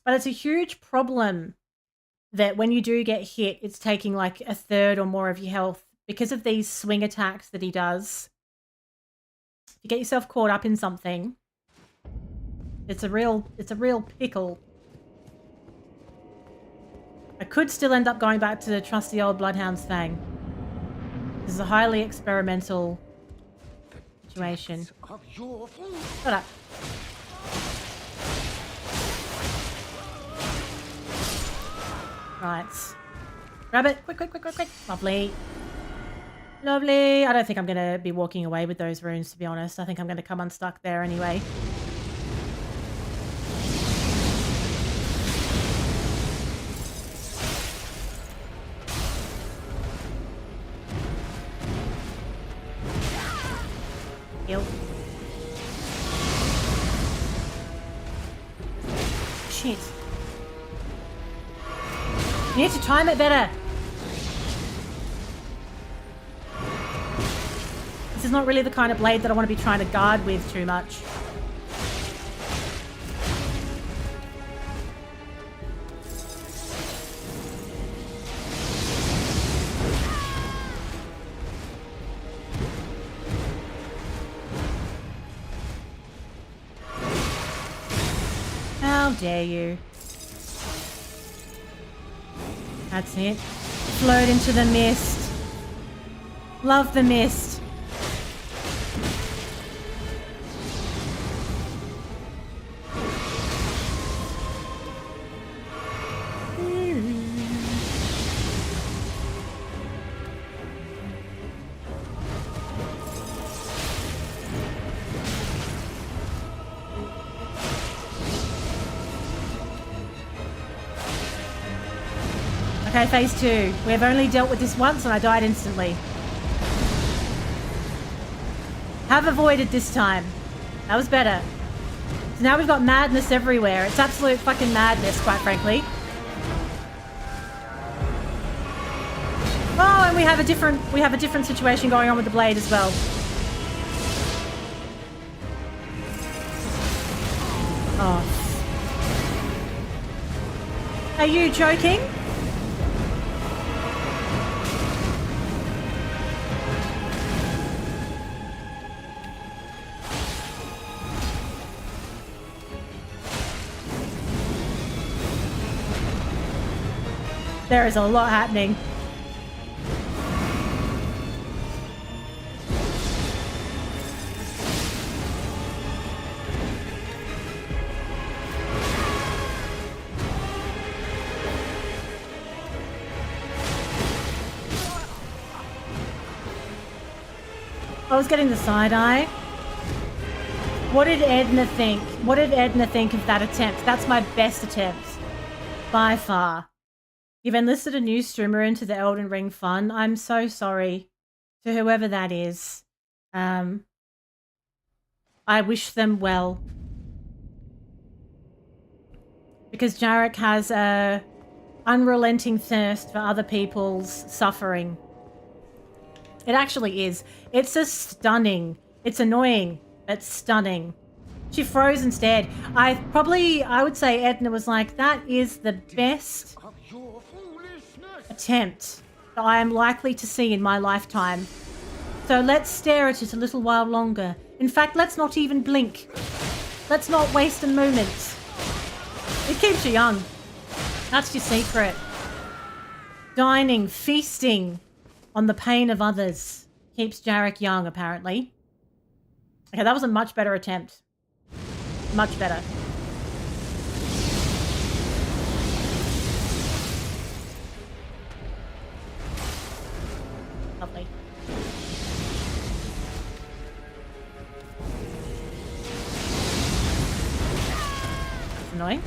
But it's a huge problem that when you do get hit, it's taking like a third or more of your health because of these swing attacks that he does. If you get yourself caught up in something, it's a real pickle. I could still end up going back to the trusty old Bloodhound's Fang. This is a highly experimental situation. Shut up. Right. Grab it. Quick, quick, quick, quick, quick. Lovely. Lovely. I don't think I'm going to be walking away with those runes, to be honest. I think I'm going to come unstuck there anyway. Heal. shit. You need to time it better. This is not really the kind of blade that I want to be trying to guard with too much. How dare you? That's it. Float into the mist. Love the mist. Okay, phase 2. We've only dealt with this once and I died instantly. Have avoided this time. That was better. So now we've got madness everywhere. It's absolute fucking madness, quite frankly. Oh, and we have a different situation going on with the blade as well. Oh. Are you joking? There is a lot happening. I was getting the side eye. What did Edna think? What did Edna think of that attempt? That's my best attempt. By far. You've enlisted a new streamer into the Elden Ring fun. I'm so sorry to whoever that is. I wish them well. Because Jarek has a unrelenting thirst for other people's suffering. It actually is. It's a stunning. It's annoying. It's stunning. She froze and stared. I would say Edna was like, that is the best attempt that I am likely to see in my lifetime. So let's stare at it a little while longer. In fact, let's not even blink. Let's not waste a moment. It keeps you young. That's your secret. Dining, feasting on the pain of others keeps Jarek young, apparently. Okay, that was a much better attempt. Much better. Lovely. That's annoying.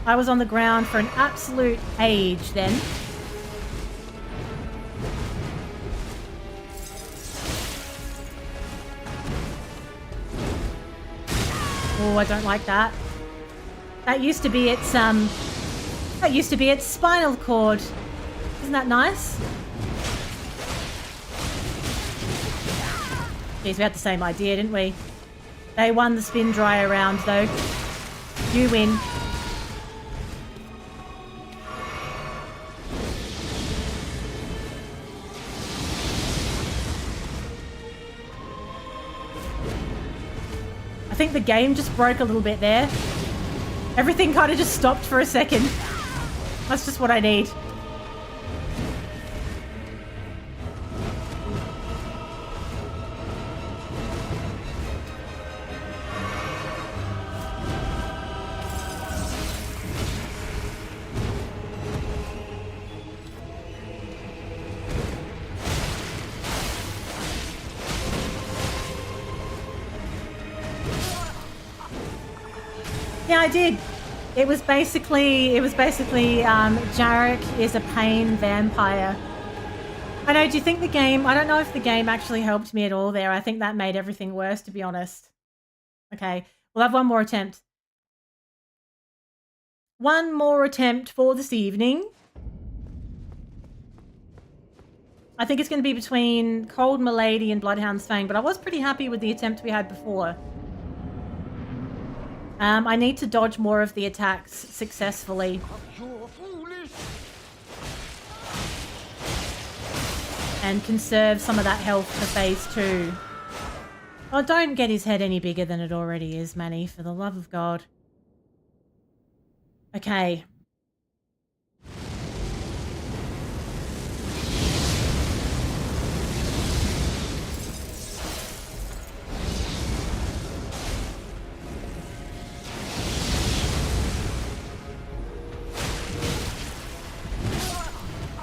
I was on the ground for an absolute age then. Oh, I don't like that. That used to be its spinal cord. Isn't that nice? Jeez, we had the same idea, didn't we? They won the spin dry round though. You win. I think the game just broke a little bit there. Everything kind of just stopped for a second. That's just what I need. Yeah, I did. It was basically Jarek is a pain vampire. I know, do you think the game... I don't know if the game actually helped me at all there. I think that made everything worse, to be honest. Okay, we'll have one more attempt. One more attempt for this evening. I think it's going to be between Cold Milady and Bloodhound's Fang, but I was pretty happy with the attempt we had before. I need to dodge more of the attacks successfully. You're foolish. And conserve some of that health for phase 2. Oh, don't get his head any bigger than it already is, Manny, for the love of God. Okay.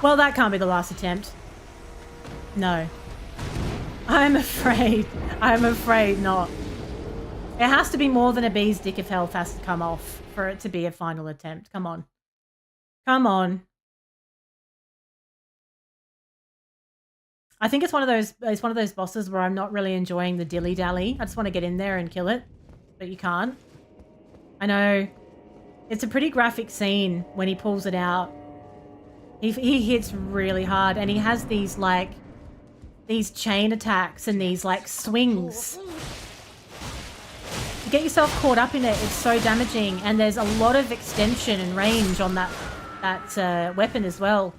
Well, that can't be the last attempt. No. I'm afraid not. It has to be more than a bee's dick if health has to come off for it to be a final attempt. Come on. Come on. I think it's one of those bosses where I'm not really enjoying the dilly-dally. I just want to get in there and kill it, but you can't. I know. It's a pretty graphic scene when he pulls it out. He hits really hard, and he has these, like, these chain attacks and these, like, swings. To get yourself caught up in it, it's so damaging, and there's a lot of extension and range on that weapon as well.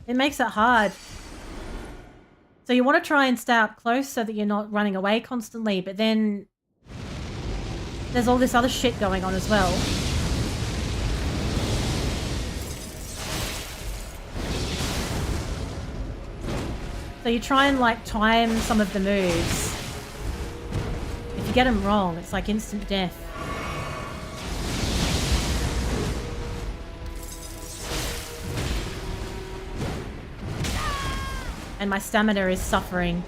It makes it hard. So you want to try and stay up close so that you're not running away constantly, but then there's all this other shit going on as well. So you try and, like, time some of the moves. If you get them wrong, it's like instant death. And my stamina is suffering.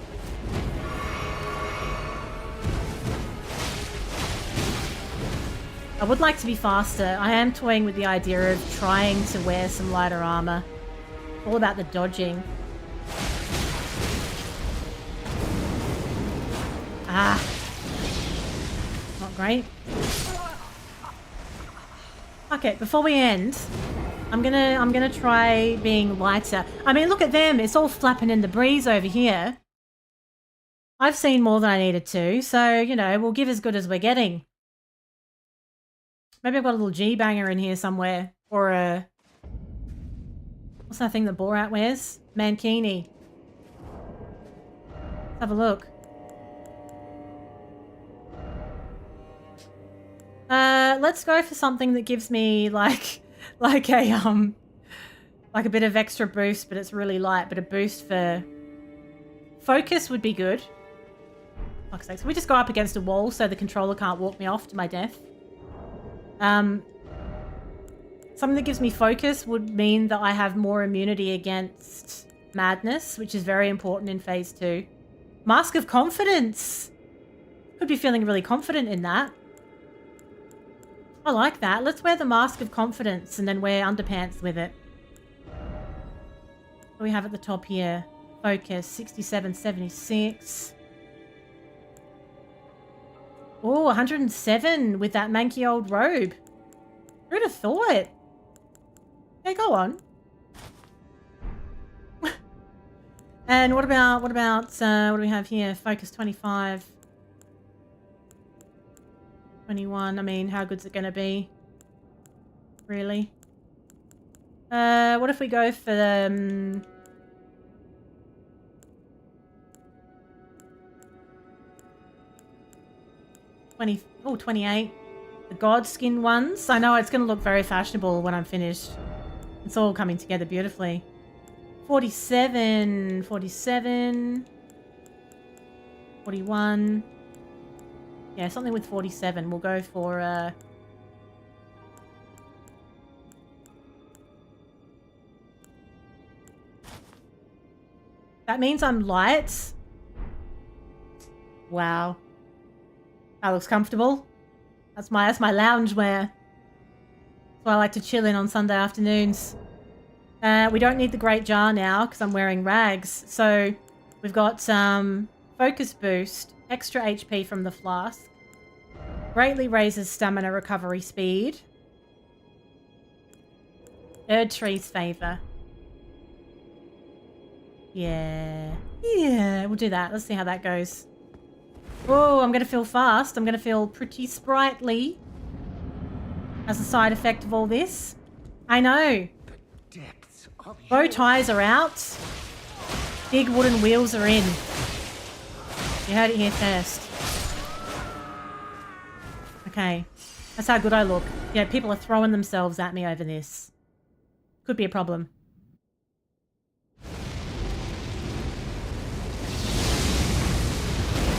I would like to be faster. I am toying with the idea of trying to wear some lighter armor. It's all about the dodging. Ah. Not great. Okay, before we end, I'm gonna try being lighter. I mean, look at them. It's all flapping in the breeze over here. I've seen more than I needed to, so, you know, we'll give as good as we're getting. Maybe I've got a little G-banger in here somewhere. Or a... What's that thing that Borat wears? Mankini. Let's have a look. Let's go for something that gives me like a bit of extra boost, but it's really light. But a boost for focus would be good. Fuck's sake. So we just go up against a wall so the controller can't walk me off to my death. Something that gives me focus would mean that I have more immunity against madness, which is very important in phase 2. Mask of Confidence. Could be feeling really confident in that. I like that. Let's wear the Mask of Confidence and then wear underpants with it. What do we have at the top here? Focus, 67, 76. Oh, 107 with that manky old robe. Who'd have thought? Okay, go on. And what about, what do we have here? Focus 25. 21. I mean, how good's it going to be? Really? What if we go for the... 28. The Godskin ones. I know it's going to look very fashionable when I'm finished. It's all coming together beautifully. 47. 47. 41. Yeah, something with 47. We'll go for, That means I'm light. Wow. That looks comfortable. That's my lounge wear. That's why I like to chill in on Sunday afternoons. We don't need the Great Jar now because I'm wearing rags. So we've got some Focus Boost, extra HP from the flask. Greatly raises stamina recovery speed. Erdtree's favor. Yeah. Yeah, we'll do that. Let's see how that goes. Oh, I'm going to feel fast. I'm going to feel pretty sprightly as a side effect of all this. I know. Bow ties are out. Big wooden wheels are in. You heard it here first. Okay. That's how good I look. Yeah, people are throwing themselves at me over this. Could be a problem.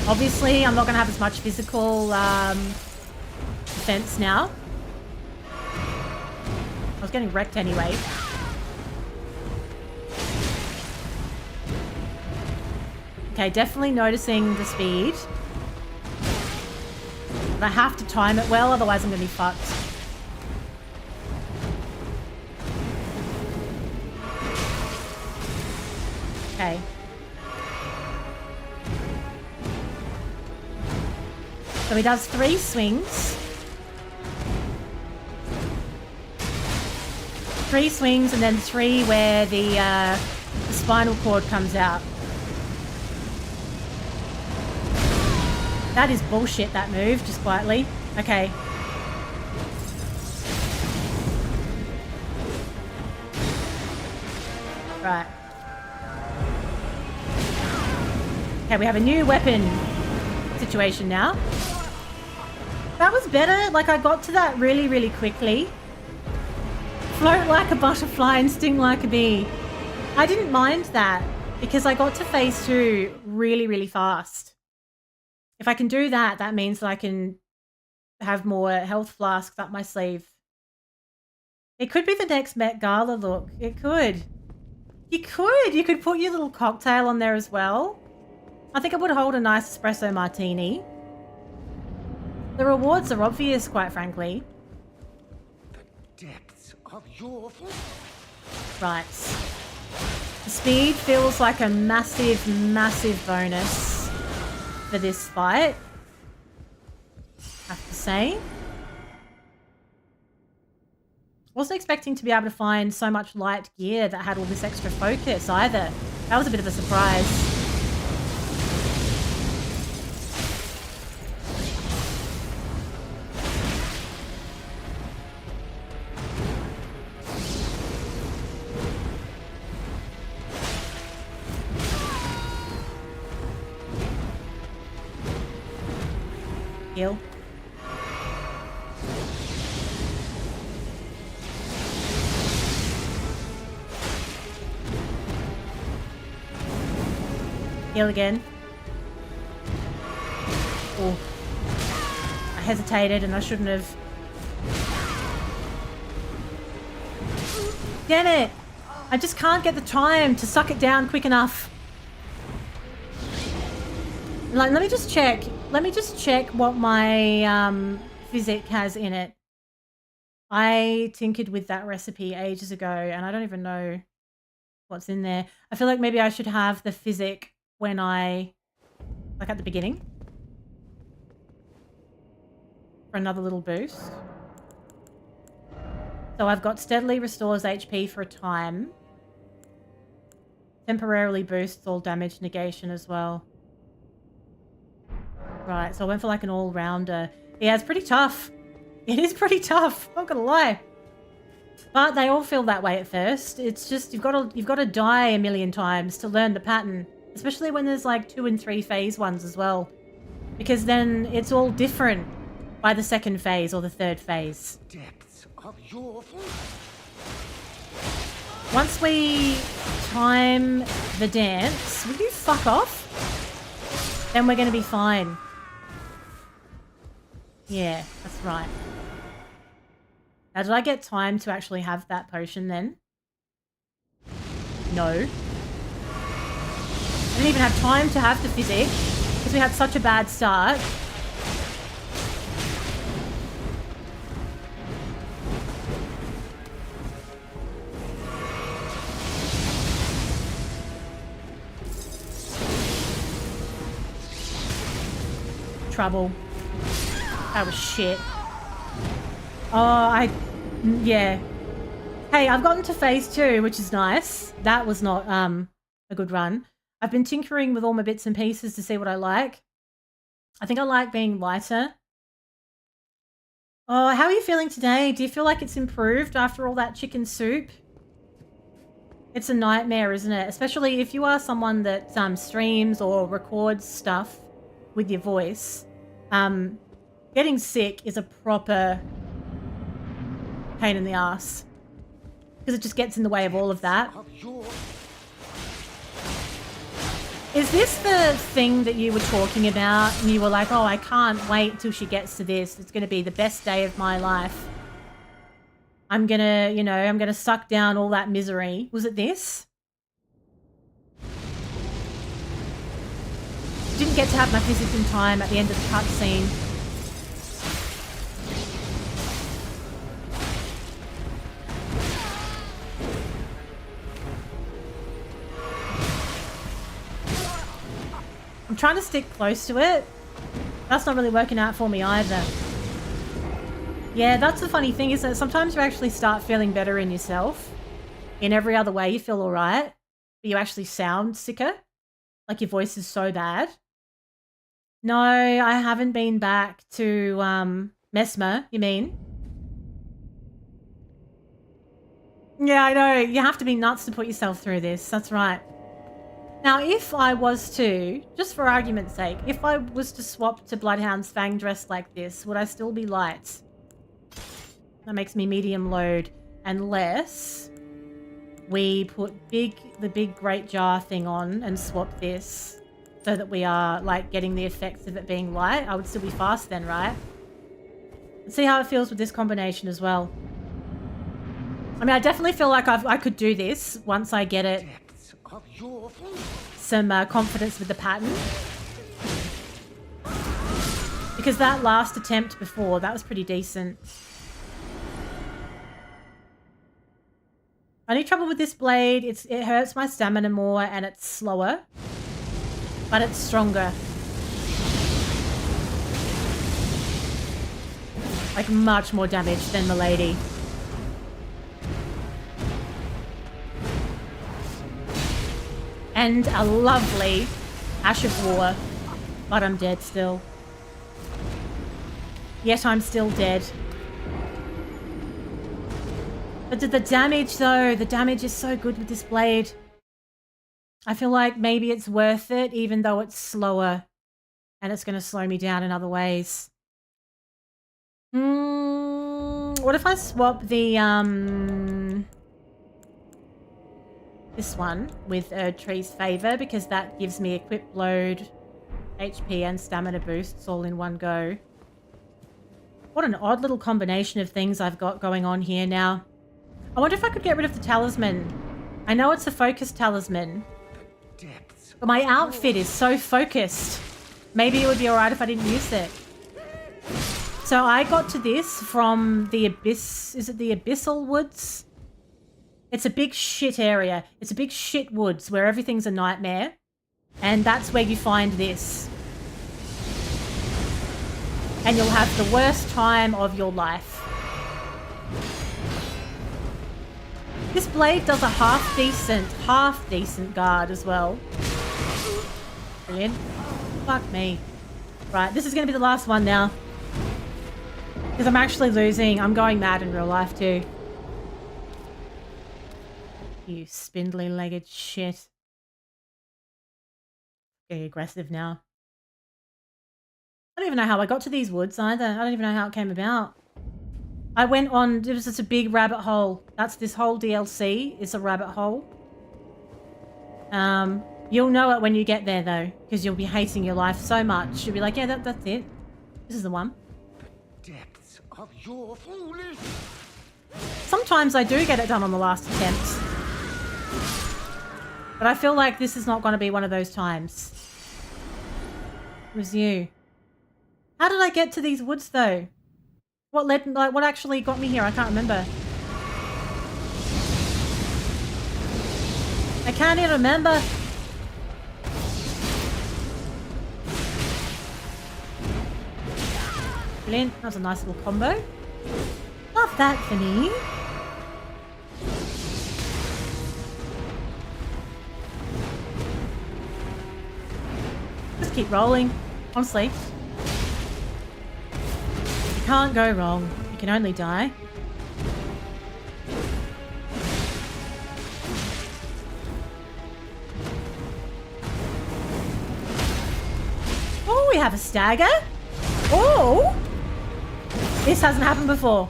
Obviously, I'm not going to have as much physical defense now. I was getting wrecked anyway. Okay, definitely noticing the speed. But I have to time it well, otherwise I'm going to be fucked. Okay. So he does 3 swings. 3 swings and then 3 where the spinal cord comes out. That is bullshit, that move, just quietly. Okay. Right. Okay, we have a new weapon situation now. That was better. Like, I got to that really, really quickly. Float like a butterfly and sting like a bee. I didn't mind that because I got to phase 2 really, really fast. If I can do that, that means that I can have more health flasks up my sleeve. It could be the next Met Gala look. It could. You could. You could put your little cocktail on there as well. I think it would hold a nice espresso martini. The rewards are obvious, quite frankly. The depths of your... Right. The speed feels like a massive, massive bonus for this fight, I have to say. Wasn't expecting to be able to find so much light gear that had all this extra focus either. That was a bit of a surprise. Heal. Heal again. Oh. I hesitated and I shouldn't have. Damn it! I just can't get the time to suck it down quick enough. Like, let me just check. Let me just check what my physic has in it. I tinkered with that recipe ages ago and I don't even know what's in there. I feel like maybe I should have the physic when like at the beginning. For another little boost. So I've got steadily restores HP for a time. Temporarily boosts all damage negation as well. Right, so I went for like an all-rounder. Yeah, it's pretty tough. It is pretty tough, not gonna lie. But they all feel that way at first. It's just you've got to die a million times to learn the pattern, especially when there's like 2 and 3 phase ones as well, because then it's all different by the second phase or the third phase. Depths of your... Once we time the dance, will you fuck off? Then we're going to be fine. Yeah, that's right. Now, did I get time to actually have that potion then? No. I didn't even have time to have the physic because we had such a bad start. trouble. That was shit. Yeah. Hey, I've gotten to phase 2, which is nice. That was not a good run. I've been tinkering with all my bits and pieces to see what I like. I think I like being lighter. Oh, how are you feeling today? Do you feel like it's improved after all that chicken soup? It's a nightmare, isn't it? Especially if you are someone that streams or records stuff with your voice. Getting sick is a proper pain in the ass. Because it just gets in the way of all of that. Is this the thing that you were talking about? And you were like, oh, I can't wait until she gets to this. It's going to be the best day of my life. I'm going to, I'm going to suck down all that misery. Was it this? Didn't get to have my physics in time at the end of the cutscene. I'm trying to stick close to it. That's not really working out for me either. Yeah, that's the funny thing is that sometimes you actually start feeling better in yourself. In every other way, you feel all right. But you actually sound sicker. Like your voice is so bad. No, I haven't been back to Mesmer, you mean? Yeah, I know. You have to be nuts to put yourself through this. That's right. Now, if I was to, just for argument's sake, if I was to swap to Bloodhound's Fang dressed like this, would I still be light? That makes me medium load. Unless we put the big great jar thing on and swap this so that we are like getting the effects of it being light. I would still be fast then, right? Let's see how it feels with this combination as well. I mean, I definitely feel like I could do this once I get it. Some confidence with the pattern. Because that last attempt before, that was pretty decent. Only trouble with this blade, it hurts my stamina more and it's slower. But it's stronger. Like much more damage than Milady. And a lovely Ash of War. But I'm dead still. Yet I'm still dead. But the damage though, the damage is so good with this blade. I feel like maybe it's worth it even though it's slower. And it's going to slow me down in other ways. What if I swap the, this one with Erdtree's Favor, because that gives me equip load, HP and stamina boosts all in one go. What an odd little combination of things I've got going on here now. I wonder if I could get rid of the talisman. I know it's a focused talisman, but my outfit is so focused. Maybe it would be alright if I didn't use it. So I got to this from the Abyss. Is it the Abyssal Woods? It's a big shit area. It's a big shit woods where everything's a nightmare. And that's where you find this. And you'll have the worst time of your life. This blade does a half decent guard as well. Brilliant. Fuck me. Right, this is going to be the last one now. Because I'm actually losing. I'm going mad in real life too. You spindly-legged shit. Getting aggressive now. I don't even know how I got to these woods either. I don't even know how it came about. I went on, it was just a big rabbit hole. That's this whole DLC. It's a rabbit hole. You'll know it when you get there though, because you'll be hating your life so much. You'll be like, yeah, that's it. This is the one. The depths of your foolish. Sometimes I do get it done on the last attempt. But I feel like this is not going to be one of those times. It was you. How did I get to these woods though? What actually got me here? I can't remember. I can't even remember. Brilliant. That was a nice little combo. Love that for me. Just keep rolling. Honestly. You can't go wrong. You can only die. Oh, we have a stagger. Oh! This hasn't happened before.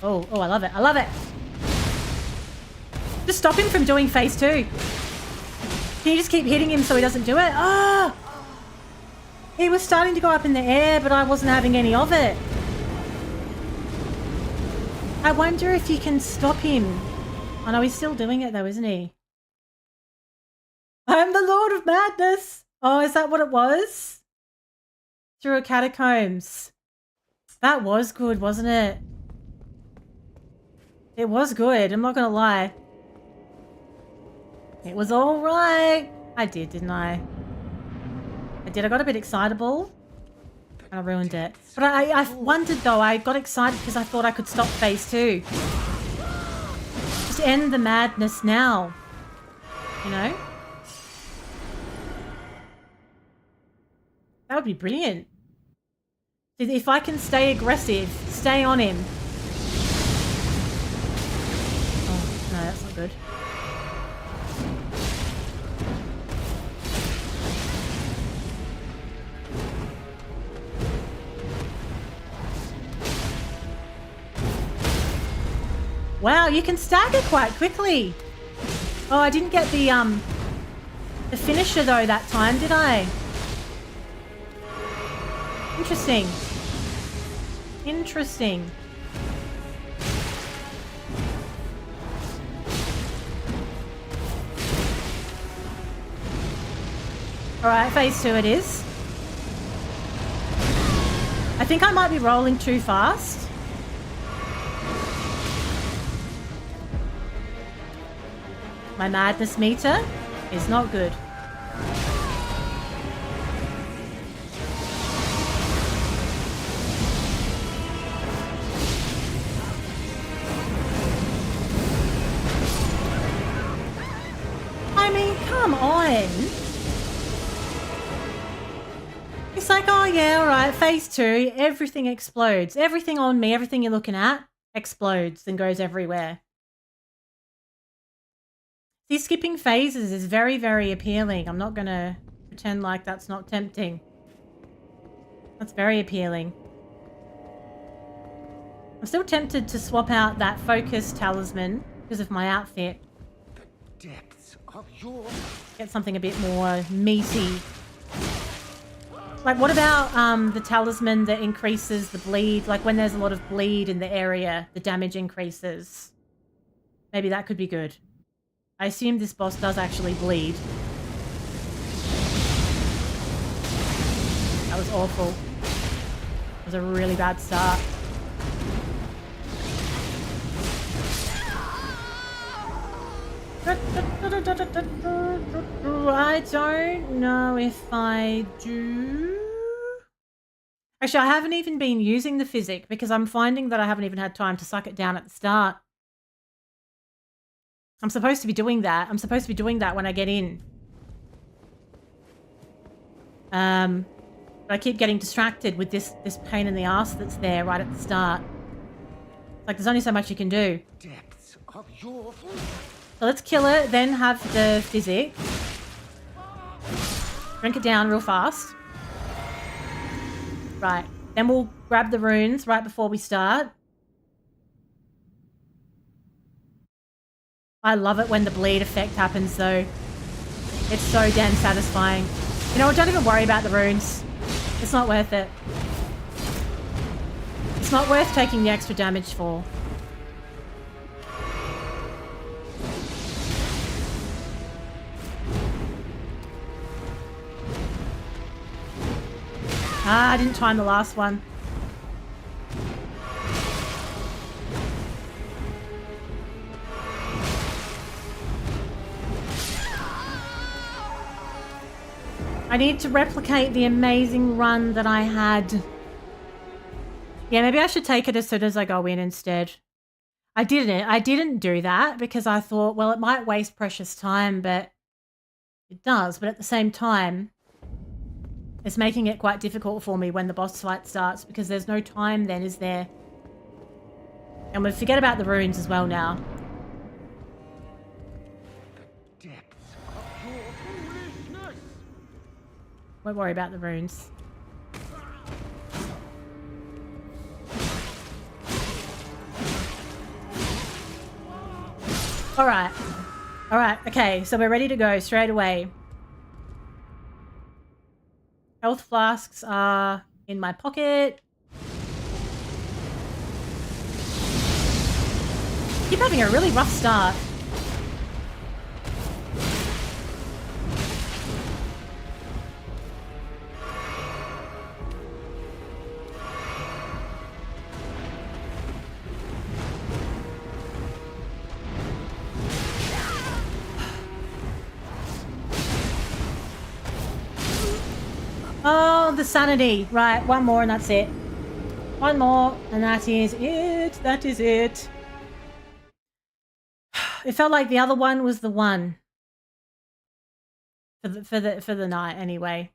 Oh, I love it. I love it. Just stop him from doing phase 2. Can you just keep hitting him so he doesn't do it? Ah! Oh! He was starting to go up in the air, but I wasn't having any of it. I wonder if you can stop him. Oh no, he's still doing it though, isn't he? I'm the Lord of Madness. Oh, is that what it was? Through a catacombs. That was good, wasn't it? It was good, I'm not gonna lie. It was alright. I did, didn't I? I did. I got a bit excitable. And I ruined it. But I wondered though, I got excited because I thought I could stop phase 2. Just end the madness now. You know? That would be brilliant. If I can stay aggressive, stay on him. Oh, no, that's not good. Wow, you can stagger quite quickly. Oh, I didn't get the finisher though that time, did I? Interesting. Interesting. Alright, phase 2 it is. I think I might be rolling too fast. My madness meter is not good. I mean, come on. It's like, oh yeah, all right, phase 2, everything explodes. Everything on me, everything you're looking at explodes and goes everywhere. See, skipping phases is very, very appealing. I'm not going to pretend like that's not tempting. That's very appealing. I'm still tempted to swap out that focus talisman because of my outfit. The depths of your... Get something a bit more meaty. Like, what about the talisman that increases the bleed? Like, when there's a lot of bleed in the area, the damage increases. Maybe that could be good. I assume this boss does actually bleed. That was awful. It was a really bad start. I don't know if I do. Actually, I haven't even been using the physic because I'm finding that I haven't even had time to suck it down at the start. I'm supposed to be doing that. I'm supposed to be doing that when I get in. But I keep getting distracted with this pain in the ass that's there right at the start. Like, there's only so much you can do. Depths of your... So let's kill it, then have the physic. Drink it down real fast. Right. Then we'll grab the runes right before we start. I love it when the bleed effect happens though. It's so damn satisfying. You know what, don't even worry about the runes. It's not worth it. It's not worth taking the extra damage for. Ah, I didn't time the last one. I need to replicate the amazing run that I had Yeah, maybe I should take it as soon as I go in instead. I didn't do that because I thought, well, it might waste precious time, but it does. But at the same time, it's making it quite difficult for me when the boss fight starts because there's no time then, is there? And we forget about the runes as well now. The depths of your foolishness. Won't worry about the runes. All right. All right. Okay. So we're ready to go straight away. Health flasks are in my pocket. Keep having a really rough start. Oh, the sanity. Right, one more and that's it. One more and that is it. That is it. It felt like the other one was the one. For the night anyway.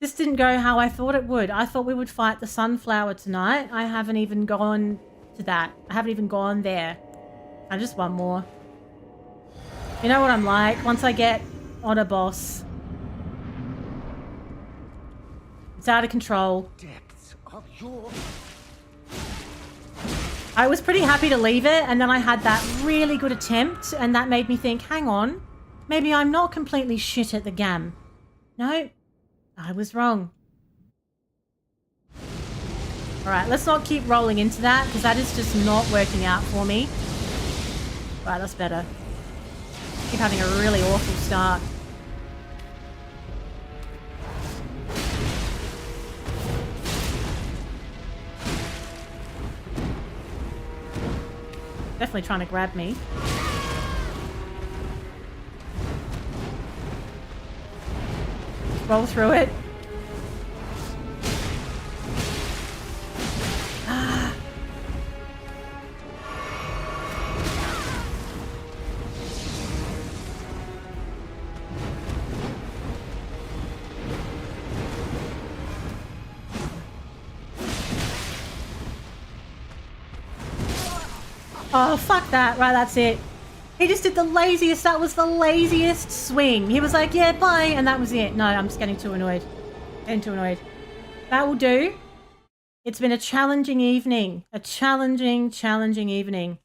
This didn't go how I thought it would. I thought we would fight the sunflower tonight. I haven't even gone to that. I haven't even gone there. And just one more. You know what I'm like? Once I get on a boss, it's out of control. Depths of your... I was pretty happy to leave it, and then I had that really good attempt, and that made me think, hang on, maybe I'm not completely shit at the game. No, I was wrong. Alright, let's not keep rolling into that, because that is just not working out for me. Right, that's better. Keep having a really awful start. Definitely trying to grab me. Roll through it. Ah. Oh, fuck that. Right, that's it. He just did the laziest. That was the laziest swing. He was like, yeah, bye. And that was it. No, I'm just getting too annoyed. Getting too annoyed. That will do. It's been a challenging evening. A challenging evening.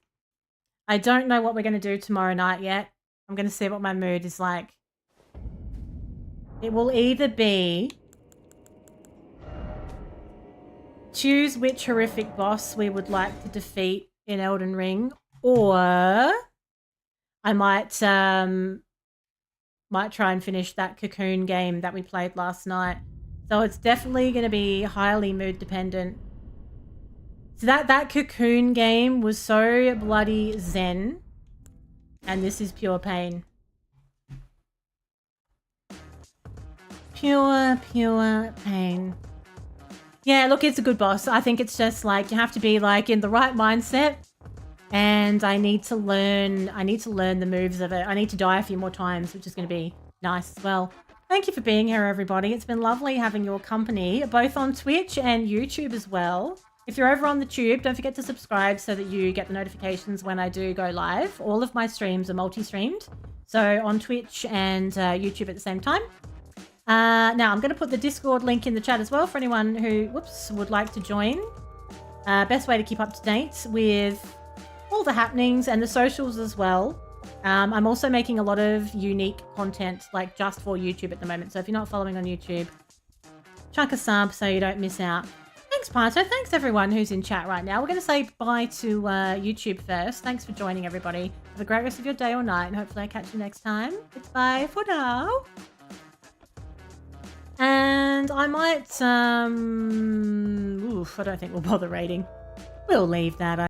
I don't know what we're going to do tomorrow night yet. I'm going to see what my mood is like. It will either be... choose which horrific boss we would like to defeat in Elden Ring, or I might try and finish that Cocoon game that we played last night. So it's definitely going to be highly mood dependent. So that Cocoon game was so bloody zen, and this is pure pain. Pure pain. Yeah, look, it's a good boss. I think it's just like you have to be like in the right mindset, and I need to learn the moves of it. I need to die a few more times, which is going to be nice as well. Thank you for being here, everybody. It's been lovely having your company, both on Twitch and YouTube as well. If you're over on the tube, don't forget to subscribe so that you get the notifications when I do go live. All of my streams are multi-streamed, so on Twitch and YouTube at the same time. Now, I'm going to put the Discord link in the chat as well for anyone who, would like to join. Best way to keep up to date with all the happenings and the socials as well. I'm also making a lot of unique content, like just for YouTube at the moment. So if you're not following on YouTube, chuck a sub so you don't miss out. Thanks, Pato. Thanks, everyone who's in chat right now. We're going to say bye to YouTube first. Thanks for joining, everybody. Have a great rest of your day or night, and hopefully I catch you next time. It's bye for now. And I might, I don't think we'll bother raiding. We'll leave that.